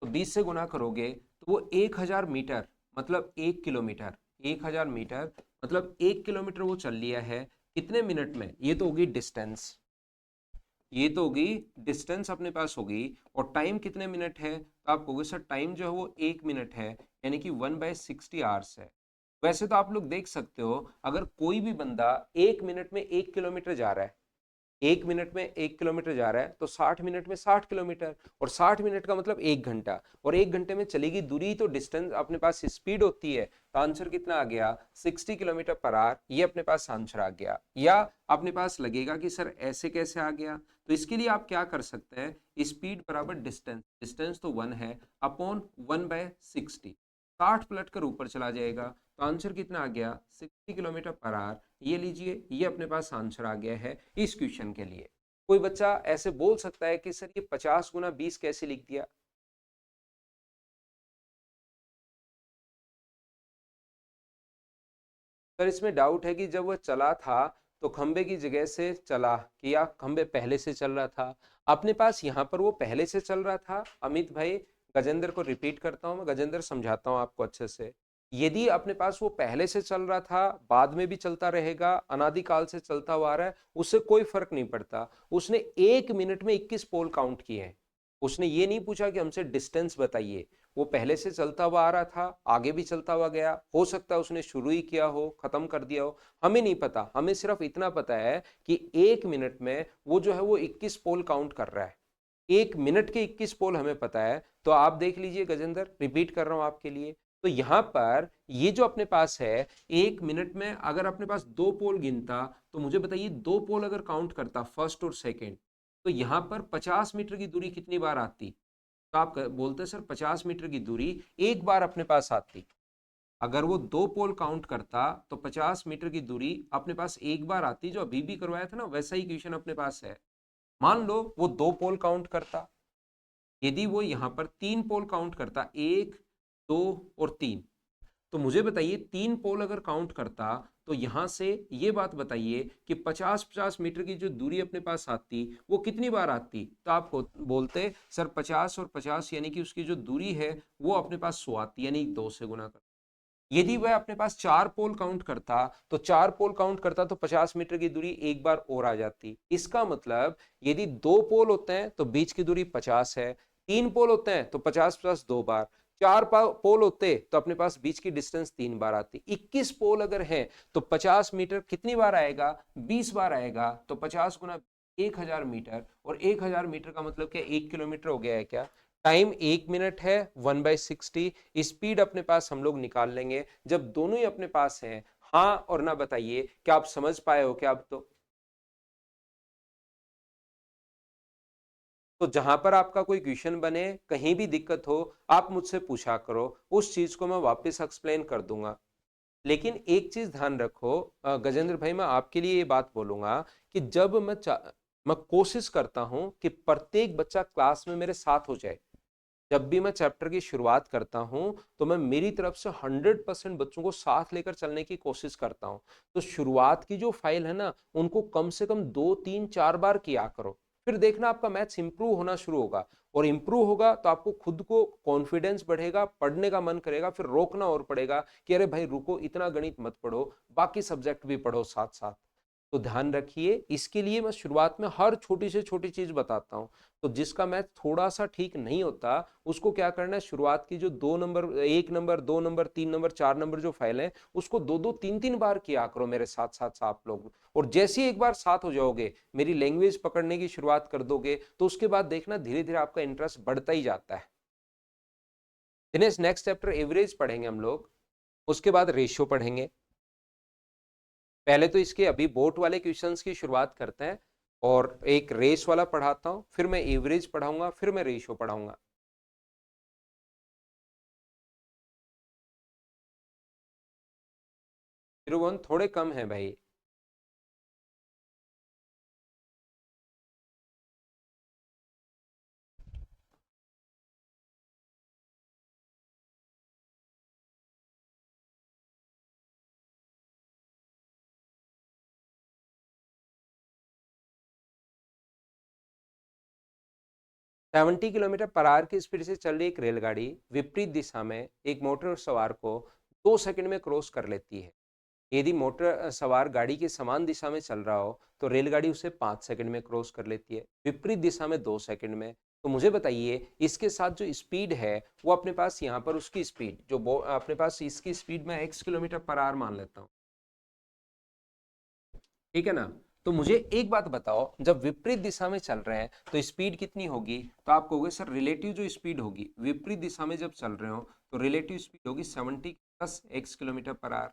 तो 20 से गुना करोगे तो वो 1000 मीटर, मतलब 1 किलोमीटर। 1000 मीटर मतलब 1 किलोमीटर वो चल लिया है कितने मिनट में? ये तो होगी डिस्टेंस, ये तो होगी डिस्टेंस अपने पास होगी। और टाइम कितने मिनट है? तो आप कहोगे सर टाइम जो है वो 1 मिनट है, यानी कि 1/60 आवर्स है। वैसे तो आप लोग देख सकते हो, अगर कोई भी बंदा 1 मिनट में 1 किलोमीटर जा रहा है, 1 मिनट में 1 किलोमीटर जा रहा है, तो 60 मिनट में 60 किलोमीटर, और 60 मिनट का मतलब 1 घंटा, और 1 घंटे में चलेगी दूरी, तो डिस्टेंस अपने पास स्पीड होती है। तो आंसर कितना आ गया? 60 किलोमीटर पर आवर, ये अपने पास आंसर आ गया। या अपने पास लगेगा कि सर ऐसे कैसे आ गया, तो इसके लिए आप क्या कर सकते हैं, स्पीड बराबर डिस्टेंस, डिस्टेंस तो 1 है, अपॉन 1/60, 60 पलट कर ऊपर चला जाएगा। तो आंसर कितना आ गया? 60 किलोमीटर पर आवर। ये लीजिए, ये अपने पास आंसर आ गया है इस क्वेश्चन के लिए। कोई बच्चा ऐसे बोल सकता है कि सर ये 50 × 20 कैसे लिख दिया? सर इसमें डाउट है कि जब वह चला था तो खंबे की जगह से चला, कि या खंबे पहले से चल रहा था? अपने पास यहाँ पर वो पहले से चल रहा था अमित भाई। गजेंद्र को रिपीट करता हूँ मैं, गजेंद्र समझाता हूँ आपको अच्छे से। यदि अपने पास वो पहले से चल रहा था, बाद में भी चलता रहेगा, अनादिकाल से चलता हुआ आ रहा है, उससे कोई फर्क नहीं पड़ता। उसने 1 मिनट में 21 पोल काउंट किए हैं। उसने ये नहीं पूछा कि हमसे डिस्टेंस बताइए। वो पहले से चलता हुआ आ रहा था, आगे भी चलता हुआ गया, हो सकता है उसने शुरू ही किया हो, खत्म कर दिया हो, हमें नहीं पता। हमें सिर्फ इतना पता है कि 1 मिनट में वो जो है वो 21 पोल काउंट कर रहा है। 1 मिनट के 21 पोल हमें पता है। तो आप देख लीजिए गजेंद्र, रिपीट कर रहा हूं आपके लिए। तो यहां पर ये जो अपने पास है, 1 मिनट में अगर अपने पास 2 पोल गिनता, तो मुझे बताइए 2 पोल अगर काउंट करता फर्स्ट और सेकेंड, तो यहां पर 50 मीटर की दूरी कितनी बार आती? तो आप बोलते सर 50 मीटर की दूरी एक बार अपने पास आती। अगर वो 2 पोल काउंट करता तो 50 मीटर की दूरी अपने पास एक बार आती, जो अभी भी करवाया था ना वैसा ही क्वेश्चन अपने पास है। मान लो वो 2 पोल काउंट करता, यदि वो यहां पर 3 पोल काउंट करता, 1, 2 और 3, तो मुझे बताइए 3 पोल अगर काउंट करता, तो यहां से ये बात बताइए कि 50-50 मीटर की जो दूरी अपने पास आती वो कितनी बार आती? तो आप बोलते सर 50 और 50 यानी कि उसकी जो दूरी है वो अपने पास 100 आती, यानी 2 से गुना कर। यदि वह अपने पास 4 पोल काउंट करता, तो 4 पोल काउंट करता तो 50 मीटर की दूरी एक बार और आ जाती। इसका मतलब यदि 2 पोल होते हैं तो बीच की दूरी 50 है, 3 पोल होते हैं तो 50 + 2 बार, 4 पोल होते तो अपने पास बीच की डिस्टेंस 3 बार आती। 21 पोल अगर है तो 50 मीटर कितनी बार आएगा? 20 बार आएगा। तो 50 × 1000 मीटर, और 1000 मीटर का मतलब क्या 1 किलोमीटर हो गया है क्या? टाइम 1 मिनट है, 1/60। स्पीड अपने पास हम लोग निकाल लेंगे जब दोनों ही अपने पास हैं। हाँ और ना बताइए, क्या आप समझ पाए हो क्या अब तो? तो जहां पर आपका कोई क्वेश्चन बने, कहीं भी दिक्कत हो, आप मुझसे पूछा करो, उस चीज को मैं वापस एक्सप्लेन कर दूंगा। लेकिन एक चीज ध्यान रखो, गजेंद्र भाई, मैं आपके लिए ये बात बोलूंगा कि जब मैं कोशिश करता हूं कि प्रत्येक बच्चा क्लास में मेरे साथ हो जाए। जब भी मैं चैप्टर की शुरुआत करता हूं तो मैं मेरी तरफ से 100% बच्चों को साथ लेकर चलने की कोशिश करता हूं। तो शुरुआत की जो फाइल है ना, उनको कम से कम 2 3 4 बार किया करो। फिर देखना आपका मैथ्स इंप्रूव होना शुरू होगा, और इंप्रूव होगा तो आपको खुद को कॉन्फिडेंस बढ़ेगा, पढ़ने का मन करेगा, फिर रोकना और पड़ेगा कि अरे भाई रुको, इतना गणित मत पढ़ो, बाकी सब्जेक्ट भी पढ़ो साथ साथ। तो ध्यान रखिए, इसके लिए मैं शुरुआत में हर छोटी से छोटी चीज बताता हूँ। तो जिसका मैथ थोड़ा सा ठीक नहीं होता, उसको क्या करना है, शुरुआत की जो 2 number, 1 number, 2 number, 3 number, 4 number जो फाइल है, उसको 2 2 3 3 बार किया करो मेरे साथ साथ आप लोग। और जैसे ही एक बार साथ हो जाओगे, मेरी लैंग्वेज पकड़ने की शुरुआत कर दोगे, तो उसके बाद देखना धीरे धीरे आपका इंटरेस्ट बढ़ता ही जाता है। दिनेश, नेक्स्ट चैप्टर एवरेज पढ़ेंगे हम लोग, उसके बाद रेशियो पढ़ेंगे। पहले तो इसके अभी बोर्ड वाले क्वेश्चंस की शुरुआत करते हैं, और एक रेस वाला पढ़ाता हूँ, फिर मैं एवरेज पढ़ाऊंगा, फिर मैं रेशियो पढ़ाऊंगा। त्रिभुवन थोड़े कम है भाई। सेवेंटी किलोमीटर पर आवर की स्पीड से चल रही एक रेलगाड़ी विपरीत दिशा में एक मोटर सवार को 2 सेकंड में क्रॉस कर लेती है। यदि मोटर सवार गाड़ी की समान दिशा में चल रहा हो तो रेलगाड़ी उसे 5 सेकंड में क्रॉस कर लेती है, विपरीत दिशा में 2 सेकंड में। तो मुझे बताइए इसके साथ जो स्पीड है वो अपने पास यहाँ पर उसकी स्पीड जो अपने पास इसकी स्पीड में x किलोमीटर पर आवर मान लेता हूँ, ठीक है ना। तो मुझे एक बात बताओ, जब विपरीत दिशा में चल रहे हैं तो स्पीड कितनी होगी? तो आप कहोगे सर रिलेटिव जो स्पीड होगी विपरीत दिशा में जब चल रहे हो तो रिलेटिव स्पीड होगी 70 plus x kilometre per our,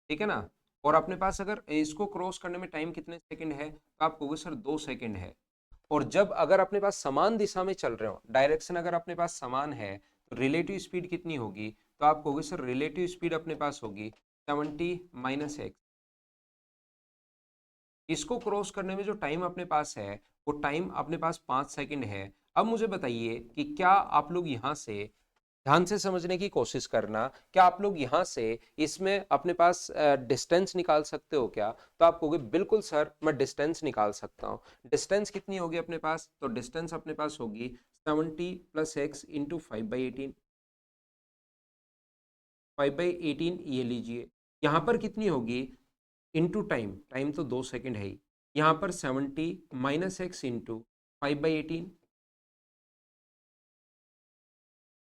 ठीक है ना। और अपने पास अगर इसको क्रॉस करने में टाइम कितने सेकंड है तो आप कहोगे सर 2 सेकंड है। और जब अगर अपने पास समान दिशा में चल रहे हो, डायरेक्शन अगर अपने पास समान है तो रिलेटिव स्पीड कितनी होगी? तो आप कहोगे सर रिलेटिव स्पीड अपने पास होगी 70 माइनस एक्स। इसको क्रॉस करने में जो टाइम अपने पास है वो टाइम अपने पास 5 सेकंड है। अब मुझे बताइए कि क्या आप लोग यहां से ध्यान से समझने की कोशिश करना, क्या आप लोग यहां से इसमें अपने पास डिस्टेंस निकाल सकते हो क्या? तो आप कहोगे बिल्कुल सर मैं डिस्टेंस निकाल सकता हूं। डिस्टेंस कितनी होगी अपने पास? तो डिस्टेंस अपने पास होगी 70 प्लस एक्स इंटू 5/18। 5/18 ये लीजिए। यहां पर कितनी होगी? इंटू टाइम, टाइम तो 2 सेकंड है ही। यहाँ पर 70 माइनस एक्स इंटू 5/18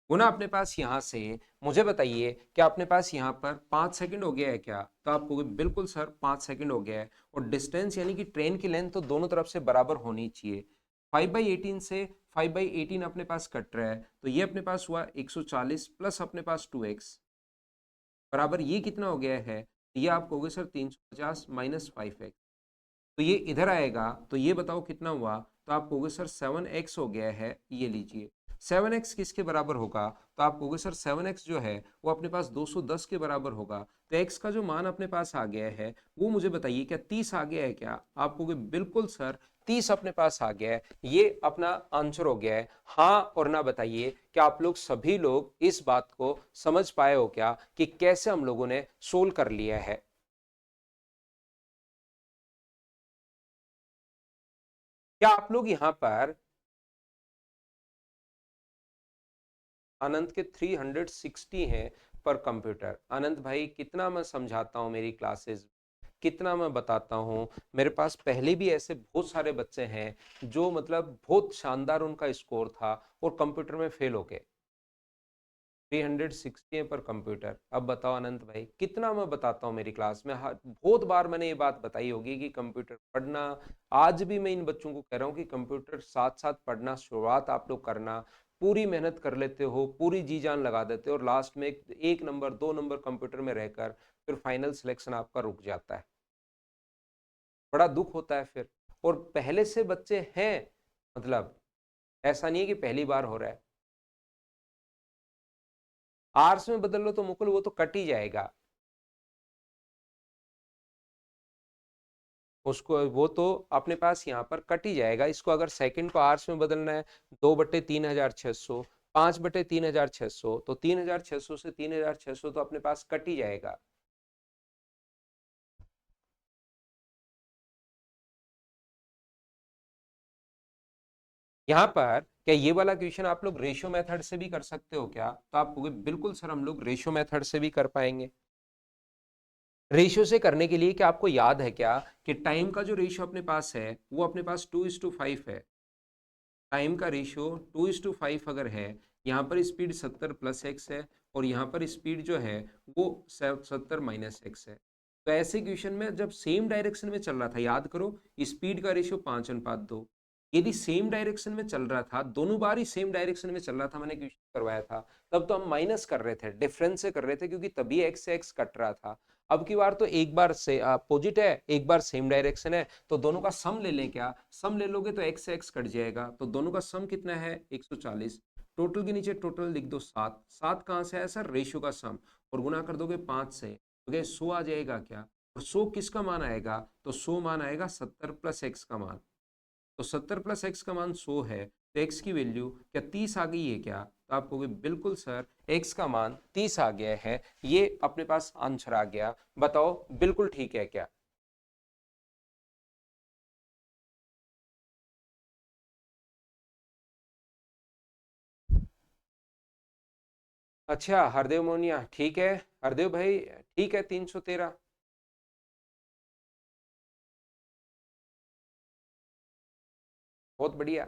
गुना अपने पास यहाँ से। मुझे बताइए क्या अपने पास यहाँ पर 5 सेकंड हो गया है क्या? तो आप कहोगे बिल्कुल सर 5 सेकंड हो गया है। और डिस्टेंस यानी कि ट्रेन की लेंथ तो दोनों तरफ से बराबर होनी चाहिए। 5/18 से 5/18 अपने पास कट रहा है तो ये अपने पास हुआ 140 प्लस अपने पास 2x बराबर ये कितना हो गया है? ये आप कहोगे सर 350 माइनस 5x। तो ये इधर आएगा तो ये बताओ कितना हुआ? तो आप कहोगे सर 7x हो गया है, ये लीजिए। 7x किसके बराबर होगा? तो आप कहोगे सर 7x जो है वो अपने पास 210 के बराबर होगा। तो x का जो मान अपने पास आ गया है वो मुझे बताइए क्या 30 आ गया है क्या? आप कहोगे बिल्कुल सर 30 अपने पास आ गया है। ये अपना आंसर हो गया है। हाँ और ना बताइए क्या आप लोग सभी लोग इस बात को समझ पाए हो क्या कि कैसे हम लोगों ने सोल्व कर लिया है? क्या आप लोग यहाँ पर अनंत के 360 हैं पर कंप्यूटर? अनंत भाई कितना मैं समझाता हूँ मेरी क्लासेस, कितना मैं बताता हूँ। मेरे पास पहले भी ऐसे बहुत सारे बच्चे हैं जो मतलब बहुत शानदार उनका स्कोर था और कंप्यूटर में फेल हो गए। 360 है पर कंप्यूटर। अब बताओ अनंत भाई कितना मैं बताता हूँ मेरी क्लास में। बहुत बार मैंने ये बात बताई होगी कि कंप्यूटर पढ़ना। आज भी मैं इन बच्चों को कह रहा हूँ कि कंप्यूटर साथ साथ पढ़ना शुरुआत आप लोग करना। पूरी मेहनत कर लेते हो, पूरी जी जान लगा देते हो और लास्ट में एक नंबर 2 नंबर कंप्यूटर में रहकर फिर फाइनल सिलेक्शन आपका रुक जाता है। बड़ा दुख होता है फिर। और पहले से बच्चे हैं, मतलब ऐसा नहीं है कि पहली बार हो रहा है। आर्ट्स में बदल लो तो मुकुल वो तो कट ही जाएगा। उसको वो तो अपने पास यहाँ पर कट ही जाएगा। इसको अगर सेकंड को आवर्स में बदलना है 2/3600, 5/3600, तो 3600 से 3600 तो अपने पास कट ही जाएगा। यहाँ पर क्या ये वाला क्वेश्चन आप लोग रेशियो मेथड से भी कर सकते हो क्या? तो आप कहोगे बिल्कुल सर हम लोग रेशियो मेथड से भी कर पाएंगे। रेशियो से करने के लिए क्या आपको याद है क्या कि टाइम का जो रेशियो अपने पास है वो अपने पास 2:5 है। टाइम का रेशियो 2:5 अगर है, यहाँ पर स्पीड 70 प्लस एक्स है और यहाँ पर स्पीड जो है वो 70 माइनस एक्स है। तो ऐसे क्वेश्चन में जब सेम डायरेक्शन में चल रहा था, याद करो स्पीड का रेशियो 5:2। यदि सेम डायरेक्शन में चल रहा था, दोनों बार ही सेम डायरेक्शन में चल रहा था, मैंने क्वेश्चन करवाया था, तब तो हम माइनस कर रहे थे, डिफरेंस से कर रहे थे क्योंकि तभी एक्स से एक्स कट रहा था। अब की बार तो एक बार से अपोजिट है, एक बार सेम डायरेक्शन है, तो दोनों का सम ले लें क्या? सम ले लोगे तो एक्स से एक्स कट जाएगा, तो दोनों का सम कितना है 140। टोटल के नीचे टोटल लिख दो 7, 7 कहाँ से आया सर, रेशियो का सम, और गुना कर दोगे 5 से, तो क्या 100 आ जाएगा क्या, और 100 किसका मान आएगा, तो 100 मान आएगा 70 प्लस एक्स का मान, तो 70 प्लस एक्स का मान 100 है, तो एक्स की वैल्यू क्या 30 आ गई है क्या, तो आप कहोगे बिल्कुल सर एक्स का मान 30 आ गया है, ये अपने पास आंसर आ गया, बताओ बिल्कुल ठीक है क्या। अच्छा हरदेव मोनिया, ठीक है हरदेव भाई, ठीक है 313। बहुत बढ़िया।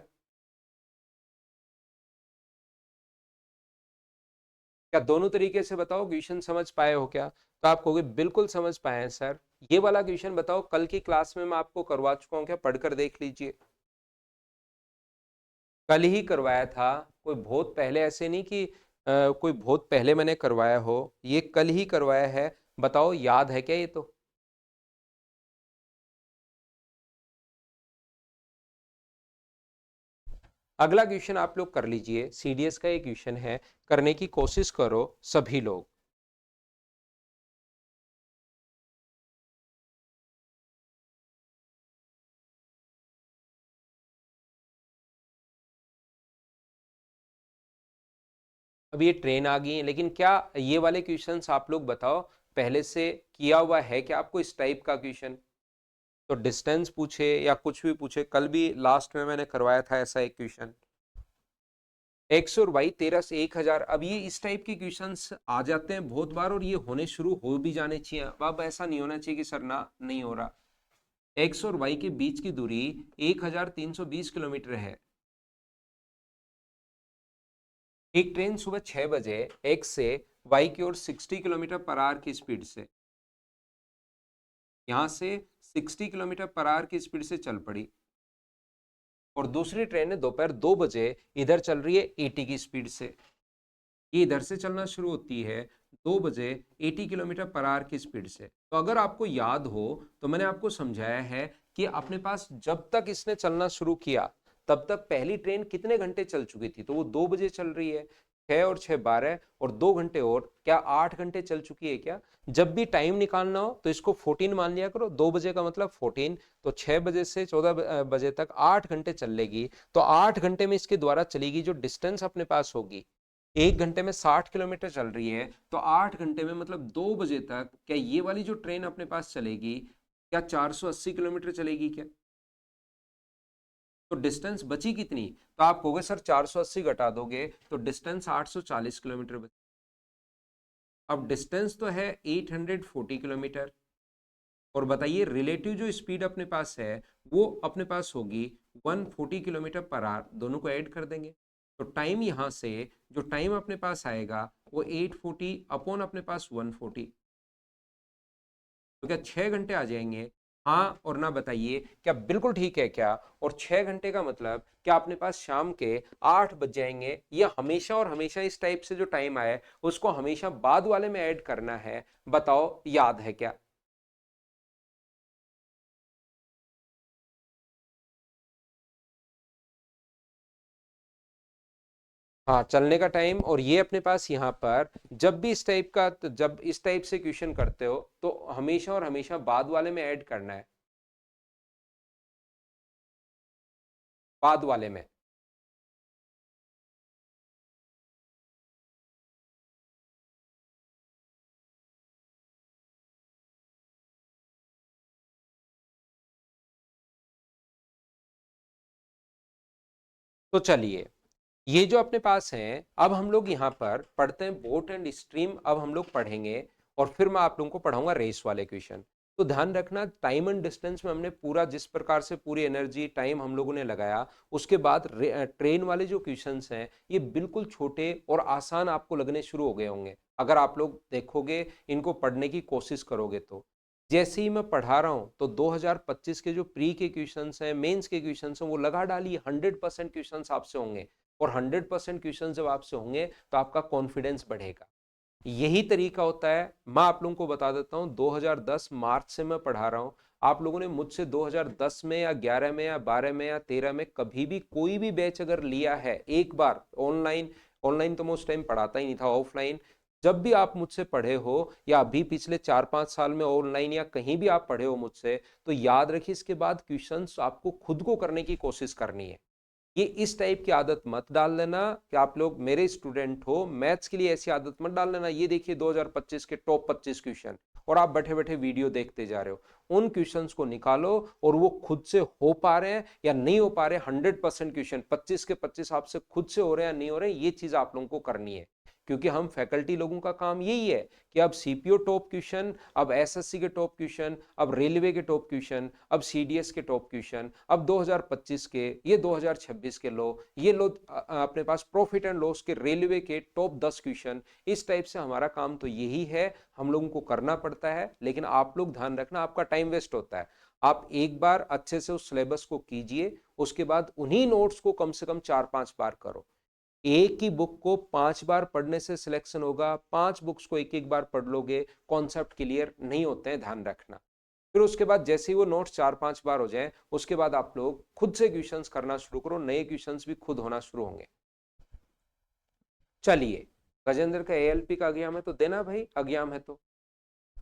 क्या दोनों तरीके से बताओ क्वेश्चन समझ पाए हो क्या, तो आप कहोगे बिल्कुल समझ पाए हैं सर। ये वाला क्वेश्चन बताओ कल की क्लास में मैं आपको करवा चुका हूं क्या, पढ़कर देख लीजिए। कल ही करवाया था, कोई बहुत पहले, ऐसे नहीं कि कोई बहुत पहले मैंने करवाया हो, ये कल ही करवाया है, बताओ याद है क्या ये तो। अगला क्वेश्चन आप लोग कर लीजिए, सीडीएस का ये क्वेश्चन है, करने की कोशिश करो सभी लोग। अब ये ट्रेन आ गई है, लेकिन क्या ये वाले क्वेश्चंस आप लोग बताओ पहले से किया हुआ है क्या आपको इस टाइप का क्वेश्चन, तो डिस्टेंस पूछे या कुछ भी पूछे, कल भी लास्ट में मैंने करवाया था ऐसा एक क्वेश्चन, एक्स और वाई 13 से 1000, अब ये इस टाइप के क्वेश्चंस आ जाते हैं बहुत बार, और ये होने शुरू हो भी जाने चाहिए, अब ऐसा नहीं होना चाहिए कि सर ना नहीं हो रहा। एक्स और वाई के बीच की दूरी 1320 किलोमीटर है। एक ट्रेन सुबह 6 बजे एक्स से वाई की ओर 60 किलोमीटर पर आवर की स्पीड से, यहां से 60 किलोमीटर पर आवर की स्पीड से चल पड़ी, और दूसरी ट्रेन है दोपहर 2 बजे, इधर चल रही है 80 की स्पीड से, ये इधर से चलना शुरू होती है 2 बजे 80 किलोमीटर पर आवर की स्पीड से। तो अगर आपको याद हो तो मैंने आपको समझाया है कि अपने पास जब तक इसने चलना शुरू किया तब तक पहली ट्रेन कितने घंटे चल चुकी थी, तो वो 2 बजे चल रही है, 6 और 6 12, और 2 घंटे और क्या 8 घंटे चल चुकी है क्या। जब भी टाइम निकालना हो तो इसको 14 मान लिया करो, 2 बजे का मतलब 14, तो 6 बजे से 14 बजे तक 8 घंटे चल लेगी, तो 8 घंटे में इसके द्वारा चलेगी जो डिस्टेंस अपने पास होगी, 1 घंटे में 60 किलोमीटर चल रही है, तो 8 घंटे में मतलब 2 बजे तक क्या ये वाली जो ट्रेन अपने पास चलेगी, क्या 480 किलोमीटर चलेगी क्या, तो डिस्टेंस बची कितनी, तो आप कहोगे सर 480 घटा दोगे तो डिस्टेंस 840 किलोमीटर बची। अब डिस्टेंस तो है 840 किलोमीटर, और बताइए रिलेटिव जो स्पीड अपने पास है वो अपने पास होगी 140 किलोमीटर पर आवर, दोनों को ऐड कर देंगे, तो टाइम यहां से जो टाइम अपने पास आएगा वो 840 अपॉन अपने पास 140, तो क्या 6 घंटे आ जाएंगे, हाँ और ना बताइए क्या बिल्कुल ठीक है क्या, और 6 घंटे का मतलब क्या अपने पास शाम के 8 बज जाएंगे, या हमेशा और हमेशा इस टाइप से जो टाइम आए उसको हमेशा बाद वाले में ऐड करना है, बताओ याद है क्या। हाँ चलने का टाइम, और ये अपने पास यहाँ पर जब भी इस टाइप का, जब इस टाइप से क्वेश्चन करते हो तो हमेशा और हमेशा बाद वाले में ऐड करना है, बाद वाले में। तो चलिए, ये जो अपने पास है, अब हम लोग यहाँ पर पढ़ते हैं बोट एंड स्ट्रीम, अब हम लोग पढ़ेंगे, और फिर मैं आप लोगों को पढ़ाऊंगा रेस वाले क्वेश्चन। तो ध्यान रखना टाइम एंड डिस्टेंस में हमने पूरा जिस प्रकार से पूरी एनर्जी टाइम हम लोगों ने लगाया, उसके बाद ट्रेन वाले जो क्वेश्चंस हैं ये बिल्कुल छोटे और आसान आपको लगने शुरू हो गए होंगे, अगर आप लोग देखोगे इनको पढ़ने की कोशिश करोगे तो। जैसे ही मैं पढ़ा रहा हूं तो 2025 के जो प्री के क्वेश्चंस हैं, मेंस के क्वेश्चंस हैं, वो लगा डालिए, 100% क्वेश्चंस आपसे होंगे, और 100% क्वेश्चन जब आपसे होंगे तो आपका कॉन्फिडेंस बढ़ेगा। यही तरीका होता है, मैं आप लोगों को बता देता हूं, 2010 मार्च से मैं पढ़ा रहा हूं, आप लोगों ने मुझसे 2010 में या 11 में या 12 में या 13 में कभी भी कोई भी बैच अगर लिया है, एक बार ऑनलाइन, ऑनलाइन तो मैं उस टाइम पढ़ाता ही नहीं था, ऑफलाइन जब भी आप मुझसे पढ़े हो या अभी पिछले 4-5 साल में ऑनलाइन या कहीं भी आप पढ़े हो मुझसे, तो याद रखिए इसके बाद क्वेश्चंस आपको खुद को करने की कोशिश करनी है। ये इस टाइप की आदत मत डाल लेना कि आप लोग मेरे स्टूडेंट हो, मैथ्स के लिए ऐसी आदत मत डाल लेना। ये देखिए 2025 के टॉप 25 क्वेश्चन और आप बैठे बैठे वीडियो देखते जा रहे हो। उन क्वेश्चंस को निकालो और वो खुद से हो पा रहे हैं या नहीं हो पा रहे। 100% क्वेश्चन 25 के 25 आपसे खुद से हो रहे हैं या नहीं हो रहे, ये चीज आप लोगों को करनी है। क्योंकि हम फैकल्टी लोगों का काम यही है कि अब सीपीओ टॉप क्वेश्चन, अब एसएससी के टॉप क्वेश्चन, अब रेलवे के टॉप क्वेश्चन, अब सीडीएस के टॉप क्वेश्चन, अब 2025 के, ये 2026 के लो, ये लो अपने पास प्रॉफिट एंड लॉस के रेलवे के टॉप 10 क्वेश्चन। इस टाइप से हमारा काम तो यही है, हम लोगों को करना पड़ता है। लेकिन आप लोग ध्यान रखना, आपका टाइम वेस्ट होता है। आप एक बार अच्छे से उस सिलेबस को कीजिए, उसके बाद उन्हीं नोट्स को कम से कम 4-5 बार करो। एक ही बुक को 5 बार पढ़ने से सिलेक्शन होगा, 5 बुक्स को एक एक बार पढ़ लोगे, कॉन्सेप्ट क्लियर नहीं होते हैं, ध्यान रखना। फिर उसके बाद जैसे ही वो नोट्स 4-5 बार हो जाए, उसके बाद आप लोग खुद से क्वेश्चंस करना शुरू करो, नए क्वेश्चंस भी खुद होना शुरू होंगे। चलिए, गजेंद्र का एएलपी का एग्जाम है तो देना भाई, एग्जाम है तो।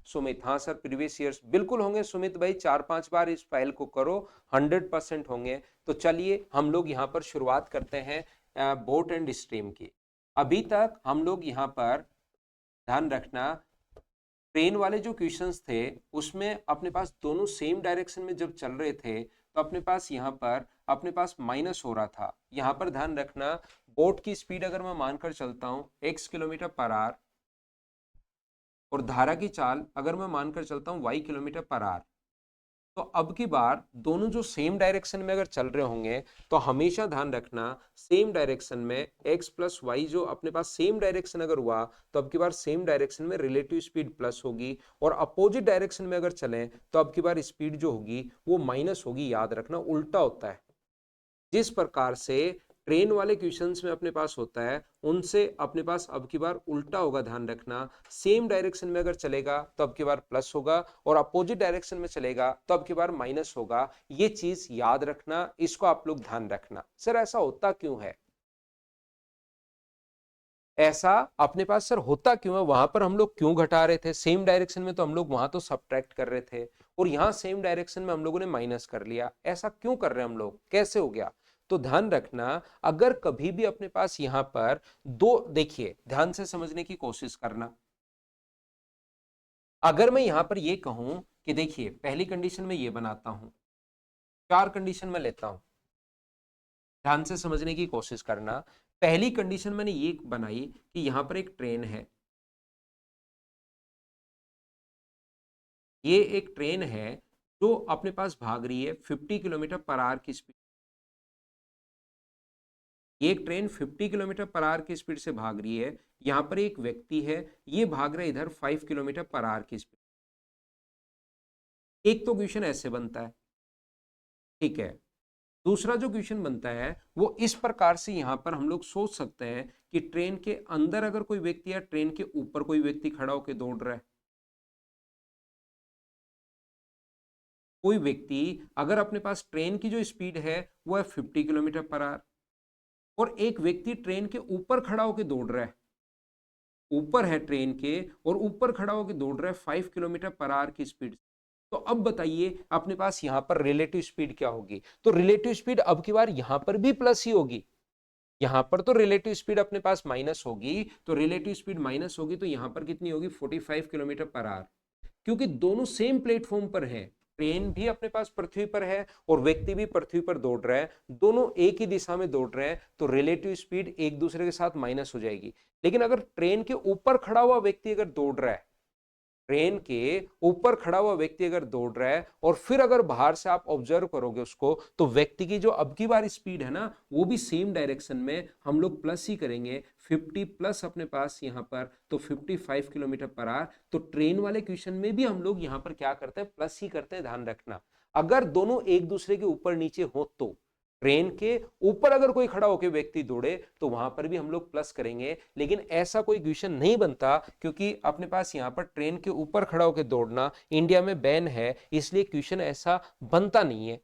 सुमित, हाँ सर प्रीवियस ईयर्स बिल्कुल होंगे सुमित भाई, 4-5 बार इस फाइल को करो, 100% होंगे। तो चलिए हम लोग यहाँ पर शुरुआत करते हैं बोट एंड स्ट्रीम की। अभी तक हम लोग यहाँ पर ध्यान रखना, ट्रेन वाले जो क्वेश्चंस थे उसमें अपने पास दोनों सेम डायरेक्शन में जब चल रहे थे तो अपने पास यहाँ पर अपने पास माइनस हो रहा था। यहाँ पर ध्यान रखना, बोट की स्पीड अगर मैं मानकर चलता हूँ x किलोमीटर पर आवर और धारा की चाल अगर मैं मानकर चलता हूँ y किलोमीटर पर आवर, तो अब की बार दोनों जो सेम डायरेक्शन में अगर चल रहे होंगे तो हमेशा ध्यान रखना सेम डायरेक्शन में x प्लस वाई जो अपने पास सेम डायरेक्शन अगर हुआ तो अब की बार सेम डायरेक्शन में रिलेटिव स्पीड प्लस होगी, और अपोजिट डायरेक्शन में अगर चलें तो अब की बार स्पीड जो होगी वो माइनस होगी। याद रखना उल्टा होता है। जिस प्रकार से ट्रेन वाले क्वेश्चंस में अपने पास होता है, उनसे अपने पास अब की बार उल्टा होगा। ध्यान रखना, सेम डायरेक्शन में अगर चलेगा तो अब की बार प्लस होगा और अपोजिट डायरेक्शन में चलेगा तो अब की बार माइनस होगा। ये चीज याद रखना, इसको आप लोग ध्यान रखना। सर ऐसा होता क्यों है? ऐसा अपने पास सर होता क्यों है? वहां पर हम लोग क्यों घटा रहे थे? सेम डायरेक्शन में तो हम लोग वहां तो सब्ट्रैक्ट कर रहे थे और यहाँ सेम डायरेक्शन में हम लोगों ने माइनस कर लिया। ऐसा क्यों कर रहे हैं हम लोग? कैसे हो गया? तो ध्यान रखना, अगर कभी भी अपने पास यहाँ पर दो, देखिए ध्यान से समझने की कोशिश करना। अगर मैं यहां पर ये कहूं कि देखिए पहली कंडीशन में ये बनाता हूं, 4 कंडीशन में लेता हूं, ध्यान से समझने की कोशिश करना। पहली कंडीशन मैंने ये बनाई कि यहां पर एक ट्रेन है, ये एक ट्रेन है जो अपने पास भाग रही है 50 किलोमीटर पर आवर की स्पीड। ये एक ट्रेन 50 किलोमीटर पर आवर की स्पीड से भाग रही है। यहां पर एक व्यक्ति है, ये भाग रहा है इधर 5 किलोमीटर पर आवर की स्पीड। एक तो क्वेश्चन ऐसे बनता है, ठीक है। दूसरा जो क्वेश्चन बनता है वो इस प्रकार से, यहां पर हम लोग सोच सकते हैं कि ट्रेन के अंदर अगर कोई व्यक्ति या ट्रेन के ऊपर कोई व्यक्ति खड़ा होकर दौड़ रहा है। कोई व्यक्ति अगर अपने पास ट्रेन की जो स्पीड है वो है 50 किलोमीटर पर आवर और एक व्यक्ति ट्रेन के ऊपर खड़ा होकर दौड़ रहा है, ऊपर है ट्रेन के और ऊपर खड़ा होकर दौड़ रहा है 5 किलोमीटर पर आवर की स्पीड। तो अब बताइए अपने पास यहां पर रिलेटिव स्पीड क्या होगी? तो रिलेटिव स्पीड अब की बार यहां पर भी प्लस ही होगी। यहां पर तो रिलेटिव स्पीड अपने पास माइनस होगी, तो रिलेटिव स्पीड माइनस होगी तो यहां पर कितनी होगी? 45 किलोमीटर पर आवर। क्योंकि दोनों सेम प्लेटफॉर्म पर हैं, ट्रेन भी अपने पास पृथ्वी पर है और व्यक्ति भी पृथ्वी पर दौड़ रहा है, दोनों एक ही दिशा में दौड़ रहे हैं, तो रिलेटिव स्पीड एक दूसरे के साथ माइनस हो जाएगी। लेकिन अगर ट्रेन के ऊपर खड़ा हुआ व्यक्ति अगर दौड़ रहा है, ट्रेन के ऊपर खड़ा हुआ व्यक्ति अगर दौड़ रहा है और फिर अगर बाहर से आप ऑब्जर्व करोगे उसको, तो व्यक्ति की जो अब की बार स्पीड है ना, वो भी सेम डायरेक्शन में हम लोग प्लस ही करेंगे। 50 प्लस अपने पास यहां पर तो 55 किलोमीटर पर आवर। तो ट्रेन वाले क्वेश्चन में भी हम लोग यहां पर क्या करते हैं? प्लस ही करते हैं। ध्यान रखना, अगर दोनों एक दूसरे के ऊपर नीचे हो तो ट्रेन के ऊपर अगर कोई खड़ा होकर व्यक्ति दौड़े तो वहां पर भी हम लोग प्लस करेंगे, लेकिन ऐसा कोई क्वेश्चन नहीं बनता क्योंकि अपने पास यहां पर ट्रेन के ऊपर खड़ा होकर दौड़ना इंडिया में बैन है, इसलिए क्वेश्चन ऐसा बनता नहीं है।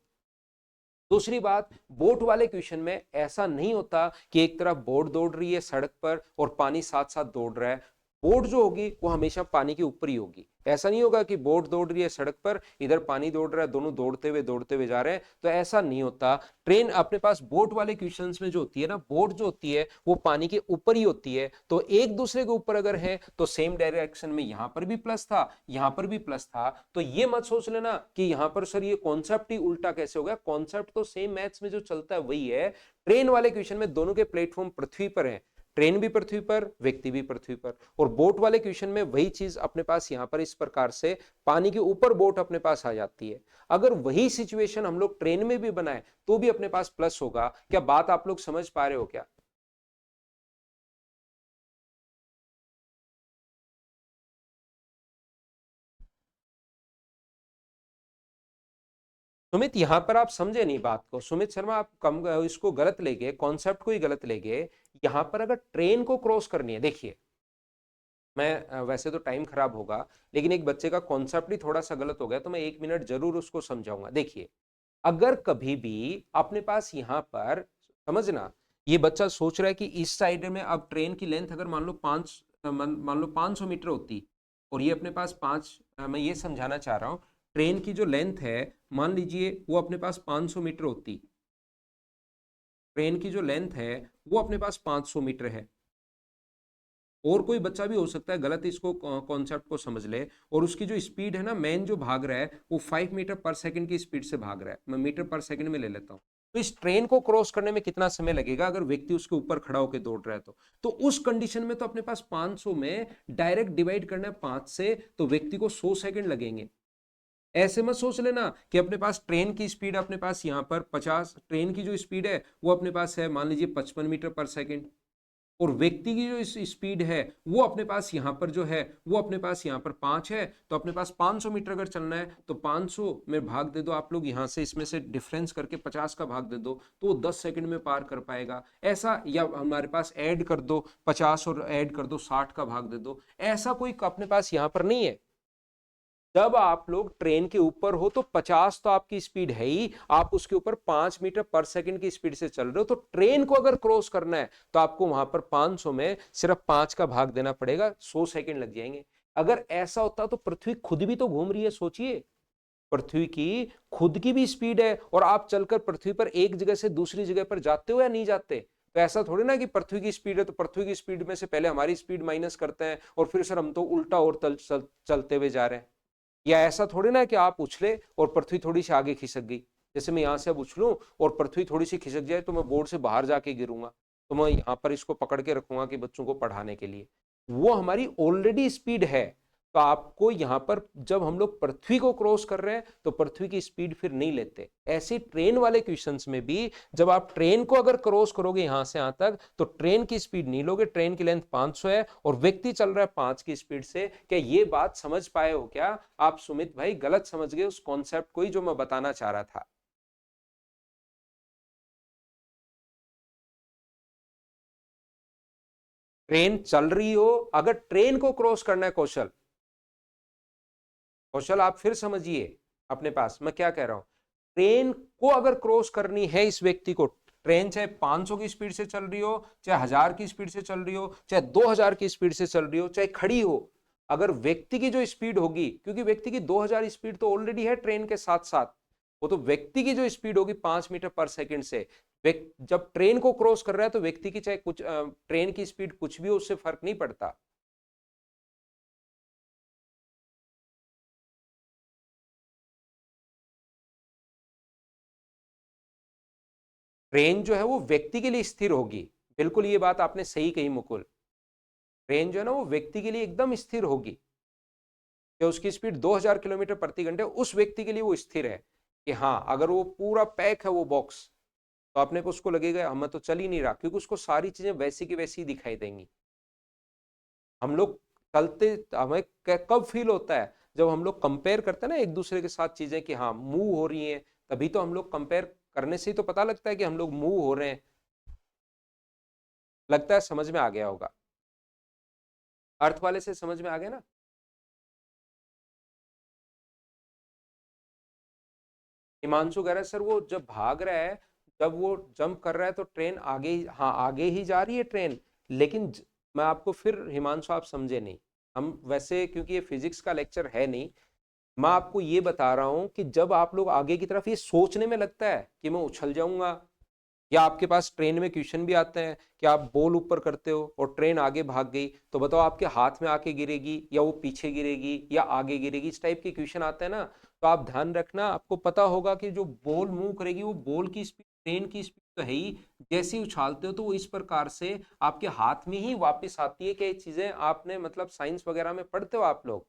दूसरी बात, बोट वाले क्वेश्चन में ऐसा नहीं होता कि एक तरफ बोट दौड़ रही है सड़क पर और पानी साथ साथ दौड़ रहा है। बोट जो होगी वो हमेशा पानी के ऊपर ही होगी। ऐसा नहीं होगा कि बोट दौड़ रही है सड़क पर, इधर पानी दौड़ रहा है, दोनों दौड़ते हुए जा रहे हैं, तो ऐसा नहीं होता। ट्रेन अपने पास बोट वाले क्वेश्चंस में जो होती है ना, बोट जो होती है वो पानी के ऊपर ही होती है, तो एक दूसरे के ऊपर अगर है तो सेम डायरेक्शन में यहां पर भी प्लस था, यहां पर भी प्लस था। तो ये मत सोच लेना कि यहां पर सर ये कॉन्सेप्ट ही उल्टा कैसे हो गया, कॉन्सेप्ट तो सेम मैथ्स में जो चलता है वही है। ट्रेन वाले क्वेश्चन में दोनों के प्लेटफॉर्म पृथ्वी पर है, ट्रेन भी पृथ्वी पर, व्यक्ति भी पृथ्वी पर। और बोट वाले क्वेश्चन में वही चीज अपने पास यहां पर इस प्रकार से पानी के ऊपर बोट अपने पास आ जाती है। अगर वही सिचुएशन हम लोग ट्रेन में भी बनाए तो भी अपने पास प्लस होगा। क्या बात आप लोग समझ पा रहे हो क्या? सुमित, यहां पर आप समझे नहीं बात को। सुमित शर्मा, आप कम इसको गलत ले गए, कॉन्सेप्ट को ही गलत ले गए। यहां पर अगर ट्रेन को क्रॉस करनी है, देखिए मैं वैसे तो टाइम खराब होगा, लेकिन एक बच्चे का कॉन्सेप्ट ही थोड़ा सा गलत हो गया तो मैं 1 मिनट जरूर उसको समझाऊंगा। देखिए, अगर कभी भी अपने पास यहां पर, समझना, ये बच्चा सोच रहा है कि इस साइड में अब ट्रेन की लेंथ अगर मान लो 500 मीटर होती और ये अपने पास 5, मैं ये समझाना चाह रहा हूं, ट्रेन की जो लेंथ है मान लीजिए वो अपने पास 500 मीटर होती, ट्रेन की जो लेंथ है वो अपने पास 500 मीटर है। और कोई बच्चा भी हो सकता है गलत इसको कॉन्सेप्ट को समझ ले, और उसकी जो स्पीड है ना, मैन जो भाग रहा है वो 5 मीटर पर सेकंड की स्पीड से भाग रहा है, मैं मीटर पर सेकंड में ले लेता हूँ। तो इस ट्रेन को क्रॉस करने में कितना समय लगेगा अगर व्यक्ति उसके ऊपर खड़ा होकर दौड़ रहा है तो उस कंडीशन में तो अपने पास 500 में डायरेक्ट डिवाइड करना है 5 से, तो व्यक्ति को 100 सेकंड लगेंगे। ऐसे मत सोच लेना कि अपने पास ट्रेन की स्पीड, अपने पास यहां पर 50, ट्रेन की जो स्पीड है वो अपने पास है मान लीजिए 55 मीटर पर सेकंड, और व्यक्ति की जो इस स्पीड है वो अपने पास यहां पर जो है वो अपने पास यहां पर 5 है। तो अपने पास 500 मीटर अगर चलना है तो 500 में भाग दे दो आप लोग, यहां से इसमें से डिफरेंस करके 50 का भाग दे दो तो वो 10 सेकंड में पार कर पाएगा। ऐसा, या हमारे पास ऐड कर दो 50 और ऐड कर दो 60 का भाग दे दो, ऐसा कोई अपने पास यहां पर नहीं है। जब आप लोग ट्रेन के ऊपर हो तो 50 तो आपकी स्पीड है ही, आप उसके ऊपर 5 मीटर पर सेकंड की स्पीड से चल रहे हो, तो ट्रेन को अगर क्रॉस करना है तो आपको वहां पर 500 में सिर्फ 5 का भाग देना पड़ेगा, 100 सेकंड लग जाएंगे। अगर ऐसा होता तो पृथ्वी खुद भी तो घूम रही है, सोचिए, पृथ्वी की खुद की भी स्पीड है और आप चलकर पृथ्वी पर एक जगह से दूसरी जगह पर जाते हो या नहीं जाते। तो ऐसा थोड़ी ना कि पृथ्वी की स्पीड है तो पृथ्वी की स्पीड में से पहले हमारी स्पीड माइनस करते हैं और फिर सर हम तो उल्टा और चलते हुए जा रहे हैं। या ऐसा थोड़ी ना कि आप उछले और पृथ्वी थोड़ी सी आगे खिसक गई, जैसे मैं यहां से अब उछलूं और पृथ्वी थोड़ी सी खिसक जाए तो मैं बोर्ड से बाहर जाके गिरूंगा, तो मैं यहां पर इसको पकड़ के रखूंगा कि बच्चों को पढ़ाने के लिए, वो हमारी ऑलरेडी स्पीड है। तो आपको यहां पर जब हम लोग पृथ्वी को क्रॉस कर रहे हैं तो पृथ्वी की स्पीड फिर नहीं लेते। ऐसे ट्रेन वाले क्वेश्चंस में भी जब आप ट्रेन को अगर क्रॉस करोगे यहां से यहां तक तो ट्रेन की स्पीड नहीं लोगे, ट्रेन की लेंथ 500 है और व्यक्ति चल रहा है 5 की स्पीड से। क्या ये बात समझ पाए हो क्या आप? सुमित भाई गलत समझ गए उस कॉन्सेप्ट को ही जो मैं बताना चाह रहा था। ट्रेन चल रही हो, अगर ट्रेन को क्रॉस करना है, कौशल, कौशल आप फिर समझिए अपने पास मैं क्या कह रहा हूं। ट्रेन को अगर क्रॉस करनी है इस व्यक्ति को, ट्रेन चाहे 500 की स्पीड से चल रही हो, चाहे 1000 की स्पीड से चल रही हो, चाहे 2000 की स्पीड से चल रही हो, चाहे खड़ी हो, अगर व्यक्ति की जो स्पीड होगी, क्योंकि व्यक्ति की 2000 स्पीड तो ऑलरेडी है ट्रेन के साथ साथ, वो तो व्यक्ति की जो स्पीड होगी 5 मीटर पर सेकंड से, जब ट्रेन को क्रॉस कर रहा है तो व्यक्ति की चाहे कुछ ट्रेन की स्पीड कुछ भी हो उससे फर्क नहीं पड़ता। ट्रेन जो है वो व्यक्ति के लिए स्थिर होगी, बिल्कुल ये बात आपने सही कही मुकुल। ट्रेन जो है ना वो व्यक्ति के लिए एकदम स्थिर होगी कि उसकी स्पीड 2000 किलोमीटर प्रति घंटे, उस व्यक्ति के लिए वो स्थिर है कि हाँ अगर वो पूरा पैक है वो बॉक्स तो अपने को उसको लगेगा हमें तो चल ही नहीं रहा, क्योंकि उसको सारी चीजें वैसी की वैसी दिखाई देंगी। हम लोग चलते, हमें कब फील होता है जब हम लोग कंपेयर करते हैं ना एक दूसरे के साथ चीजें कि हाँ मूव हो रही हैं, तभी तो हम लोग कंपेयर करने से ही तो पता लगता है कि हम लोग मूव हो रहे हैं। लगता है समझ में आ गया होगा, अर्थ वाले से समझ में आ गया ना। हिमांशु कह रहा है सर वो जब भाग रहा है, जब वो जंप कर रहा है तो ट्रेन आगे ही, हाँ आगे ही जा रही है ट्रेन, लेकिन मैं आपको फिर, हिमांशु आप समझे नहीं, हम वैसे क्योंकि ये फिजिक्स का लेक्चर है नहीं, मैं आपको ये बता रहा हूं कि जब आप लोग आगे की तरफ ये सोचने में लगता है कि मैं उछल जाऊंगा, या आपके पास ट्रेन में क्वेश्चन भी आते हैं कि आप बॉल ऊपर करते हो और ट्रेन आगे भाग गई, तो बताओ आपके हाथ में आके गिरेगी या वो पीछे गिरेगी या आगे गिरेगी, इस टाइप के क्वेश्चन आते हैं ना। तो आप ध्यान रखना, आपको पता होगा कि जो बॉल मूव करेगी वो बॉल की स्पीड ट्रेन की स्पीड तो है ही, जैसे ही उछालते हो तो वो इस प्रकार से आपके हाथ में ही वापस आती है। कि ये चीजें आपने मतलब साइंस वगैरह में पढ़ते हो आप लोग।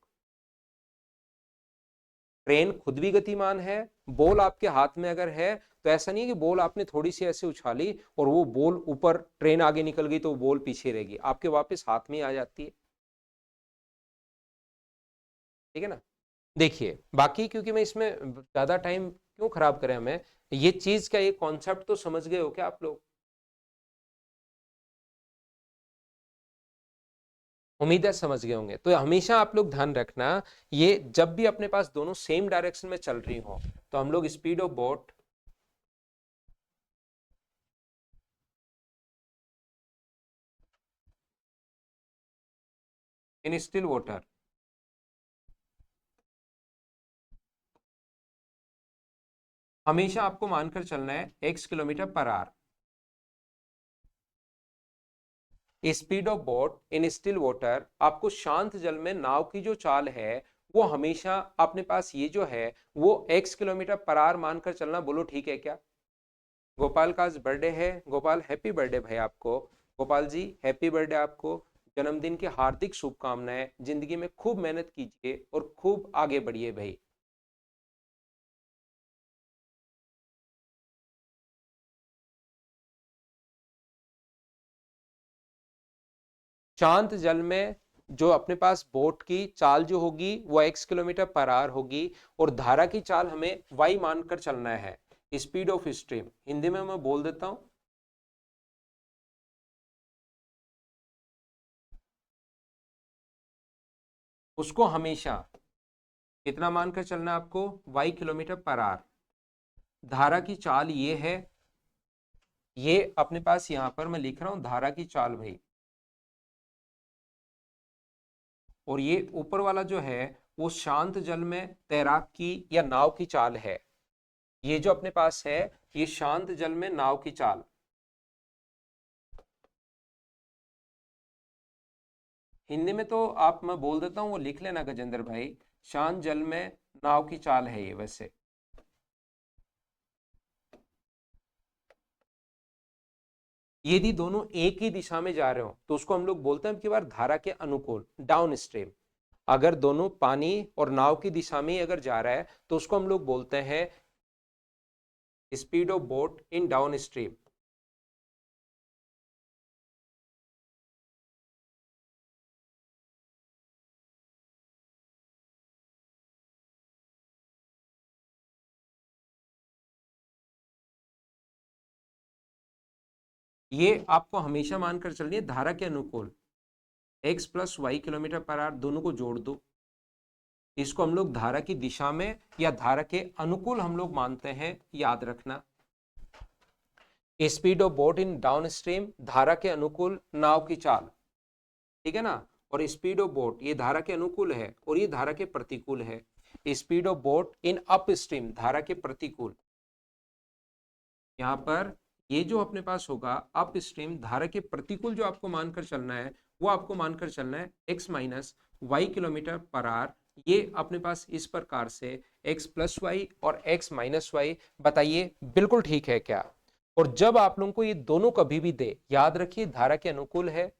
ट्रेन खुद भी गतिमान है, बॉल आपके हाथ में अगर है तो ऐसा नहीं है कि बॉल आपने थोड़ी सी ऐसे उछाली और वो बॉल ऊपर, ट्रेन आगे निकल गई तो बॉल पीछे रहेगी, आपके वापस हाथ में आ जाती है। ठीक है ना। देखिए बाकी, क्योंकि मैं इसमें ज्यादा टाइम क्यों खराब करें हमें, ये चीज का ये कॉन्सेप्ट तो समझ गए हो क्या आप लोग? उम्मीद है समझ गए होंगे। तो हमेशा आप लोग ध्यान रखना, ये जब भी अपने पास दोनों सेम डायरेक्शन में चल रही हो तो हम लोग speed of boat in still water, हमेशा आपको मानकर चलना है x kilometre per our. Speed of boat in still water, आपको शांत जल में नाव की जो चाल है वो हमेशा अपने पास ये जो है वो x किलोमीटर पर आवर मानकर चलना। बोलो ठीक है क्या? गोपाल का आज बर्थडे है, गोपाल हैप्पी बर्थडे भाई आपको। गोपाल जी हैप्पी बर्थडे आपको, जन्मदिन की हार्दिक शुभकामनाएं, जिंदगी में खूब मेहनत कीजिए और खूब आगे बढ़िए भाई। शांत जल में जो अपने पास बोट की चाल जो होगी वो x किलोमीटर पर आवर होगी, और धारा की चाल हमें y मानकर चलना है, स्पीड ऑफ स्ट्रीम। हिंदी में मैं बोल देता हूं, उसको हमेशा कितना मानकर चलना है आपको? y kilometre per our. धारा की चाल ये है, ये अपने पास यहां पर मैं लिख रहा हूं धारा की चाल भाई, और ये ऊपर वाला जो है वो शांत जल में तैराक की या नाव की चाल है। ये जो अपने पास है ये शांत जल में नाव की चाल। हिंदी में तो आप, मैं बोल देता हूँ वो लिख लेना गजेंद्र भाई, शांत जल में नाव की चाल है ये। वैसे यदि दोनों एक ही दिशा में जा रहे हो तो उसको हम लोग बोलते हैं अब की बार धारा के अनुकूल, डाउन स्ट्रीम। अगर दोनों पानी और नाव की दिशा में ही अगर जा रहा है तो उसको हम लोग बोलते हैं speed of boat in down stream. ये आपको हमेशा मानकर चलनी है धारा के अनुकूल, x plus y kilometre per hour, दोनों को जोड़ दो। इसको हम लोग धारा की दिशा में या धारा के अनुकूल हम लोग मानते हैं, याद रखना। Speed of boat in down stream, धारा के अनुकूल नाव की चाल। ठीक है ना। और स्पीड ऑफ बोट ये धारा के अनुकूल है और ये धारा के प्रतिकूल है। Speed of boat in up stream, धारा के प्रतिकूल। यहाँ पर ये जो अपने पास होगा अप स्ट्रीम, धारा के प्रतिकूल जो आपको मानकर चलना है वो आपको मानकर चलना है x minus y kilometre per hour. ये अपने पास इस प्रकार से x प्लस वाई और x माइनस वाई। बताइए बिल्कुल ठीक है क्या? और जब आप लोगों को ये दोनों कभी भी दे, याद रखिए धारा के अनुकूल है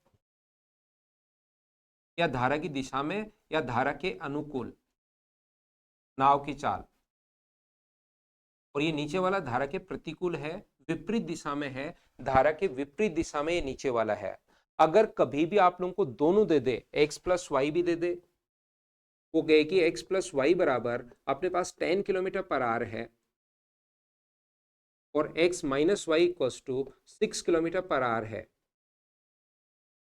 या धारा की दिशा में या धारा के अनुकूल नाव की चाल, और ये नीचे वाला धारा के प्रतिकूल है, विपरीत दिशा में है, धारा के विपरीत दिशा में ये नीचे वाला है। अगर कभी भी आप लोगों को दोनों दे दे, x प्लस वाई भी दे दे, वो कहे कि x प्लस वाई बराबर अपने पास 10 किलोमीटर पर आवर है, और x minus y equal to 6 kilometre per hour है।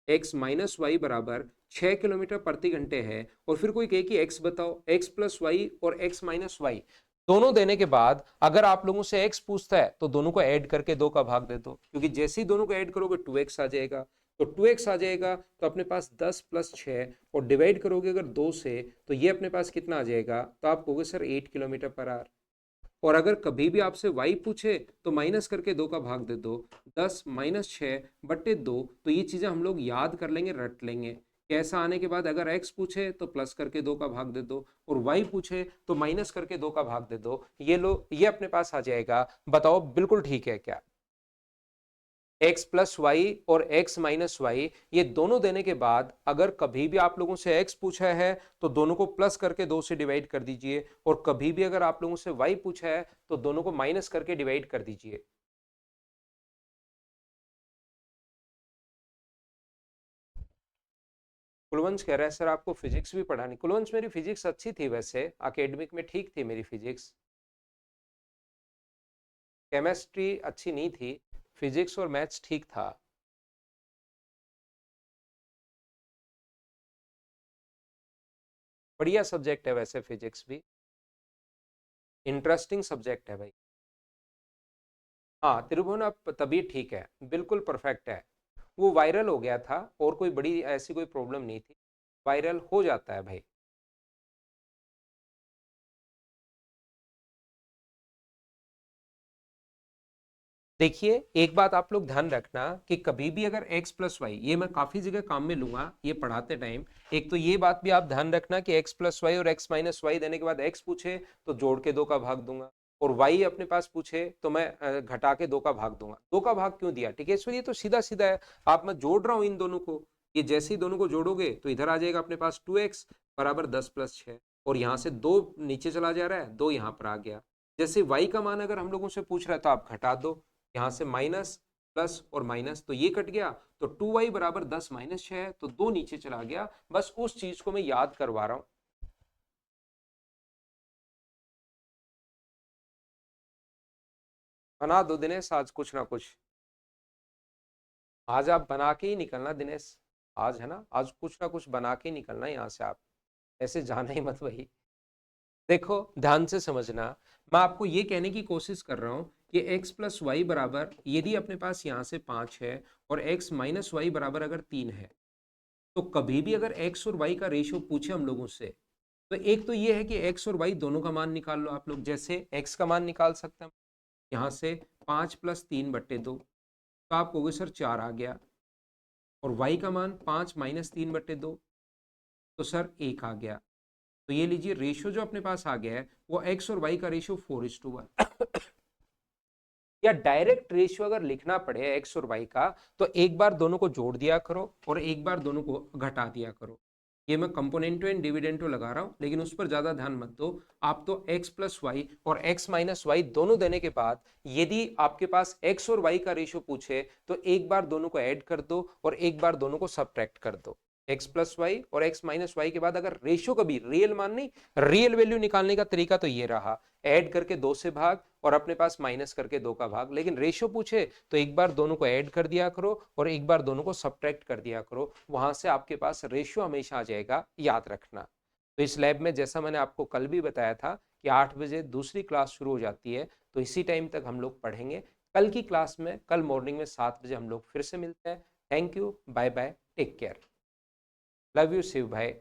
x माइनस वाई बराबर 6 किलोमीटर प्रति घंटे है। और फिर कोई कहे कि x बताओ, x प्लस वाई और x माइनस वाई दोनों देने के बाद अगर आप लोगों से x पूछता है तो दोनों को ऐड करके 2 का भाग दे दो, क्योंकि जैसे ही दोनों को ऐड करोगे 2x आ जाएगा। तो 2x आ जाएगा तो अपने पास 10 प्लस 6 और डिवाइड करोगे अगर 2 से तो ये अपने पास कितना आ जाएगा, तो आप कहोगे सर 8 किलोमीटर पर आवर। और अगर कभी भी आपसे y पूछे तो माइनस करके 2 का भाग दे दो, 10 माइनस 6/2। तो ये चीजें हम लोग याद कर लेंगे, रट लेंगे। कैसा आने के बाद अगर x पूछे तो प्लस करके 2 का भाग दे दो, और y पूछे तो माइनस करके 2 का भाग दे दो। ये लो, ये अपने पास आ जाएगा। बताओ बिल्कुल ठीक है क्या? x प्लस वाई और x माइनस वाई ये दोनों देने के बाद अगर कभी भी आप लोगों से x पूछा है तो दोनों को प्लस करके 2 से डिवाइड कर दीजिए, और कभी भी अगर आप लोगों से y पूछा है तो दोनों को माइनस करके डिवाइड कर दीजिए। कुलवंश कह रहा है सर आपको फिजिक्स भी पढ़ानी। कुलवंश मेरी फिजिक्स अच्छी थी, वैसे एकेडमिक में ठीक थी मेरी फिजिक्स। केमिस्ट्री अच्छी नहीं थी, फिजिक्स और मैथ्स ठीक था। बढ़िया सब्जेक्ट है वैसे फिजिक्स भी, इंटरेस्टिंग सब्जेक्ट है भाई। हाँ त्रिभुवन अब तभी ठीक है, बिल्कुल परफेक्ट है। वो वायरल हो गया था और कोई बड़ी ऐसी कोई प्रॉब्लम नहीं थी, वायरल हो जाता है भाई। देखिए एक बात आप लोग ध्यान रखना कि कभी भी अगर x प्लस वाई, ये मैं काफी जगह काम में लूंगा ये पढ़ाते टाइम, एक तो ये बात भी आप ध्यान रखना कि x प्लस वाई और x माइनस वाई देने के बाद x पूछे तो जोड़ के 2 का भाग दूंगा, और y अपने पास पूछे तो मैं घटा के 2 का भाग दूंगा। 2 का भाग क्यों दिया? टिकेश्वर ये तो सीधा सीधा है, आप मैं जोड़ रहा हूं इन दोनों को। ये जैसे ही दोनों को जोड़ोगे तो इधर आ जाएगा अपने पास 2x बराबर 10 प्लस 6, और यहाँ से 2 नीचे चला जा रहा है, 2 यहाँ पर आ गया। जैसे y का मान अगर हम लोगों से पूछ रहा है तो आप घटा दो, यहाँ से माइनस प्लस और माइनस तो ये कट गया, तो 2y बराबर 10 माइनस 6 है, तो 2 नीचे चला गया। बस उस चीज को मैं याद करवा रहा हूं। बना दो दिनेश आज कुछ ना कुछ, आज आप बना के ही निकलना दिनेश। आज है ना, आज कुछ ना कुछ बना के ही निकलना यहाँ से, आप ऐसे जाना ही मत वही। देखो ध्यान से समझना, मैं आपको ये कहने की कोशिश कर रहा हूं कि x प्लस वाई बराबर, यदि अपने पास यहाँ से 5 है और x माइनस वाई बराबर अगर 3 है, तो कभी भी अगर x और y का रेशियो पूछे हम लोगों से, तो एक तो ये है कि x और y दोनों का मान निकाल लो आप लोग। जैसे x का मान निकाल सकते हैं यहाँ से 5+3/2, तो आप कहोगे सर 4 आ गया, और y का मान 5-3/2, तो सर 1 आ गया। तो ये लीजिए रेशियो जो अपने पास आ गया है वो x और y का रेशियो 4:1। या डायरेक्ट रेशियो अगर लिखना पड़े x और y का, तो एक बार दोनों को जोड़ दिया करो और एक बार दोनों को घटा दिया करो। ये मैं कंपोनेंटो एंड डिविडेंटो लगा रहा हूं, लेकिन उस पर ज्यादा ध्यान मत दो। आप तो x प्लस वाई और x माइनस वाई दोनों देने के बाद यदि आपके पास x और y का रेशियो पूछे तो एक बार दोनों को ऐड कर दो और एक बार दोनों को सब्ट्रैक्ट कर दो। x प्लस वाई और x माइनस वाई के बाद अगर रेशियो कभी रियल मान नहीं, रियल वैल्यू निकालने का तरीका तो ये रहा, ऐड करके 2 से भाग और अपने पास माइनस करके 2 का भाग। लेकिन रेशियो पूछे तो एक बार दोनों को ऐड कर दिया करो और एक बार दोनों को सब्ट्रैक्ट कर दिया करो, वहां से आपके पास रेशियो हमेशा आ जाएगा, याद रखना। तो इस लैब में जैसा मैंने आपको कल भी बताया था कि 8 बजे दूसरी क्लास शुरू हो जाती है, तो इसी टाइम तक हम लोग पढ़ेंगे। कल की क्लास में, कल मॉर्निंग में 7 बजे हम लोग फिर से मिलते हैं। Thank you, bye bye, take care, love you Shiv भाई।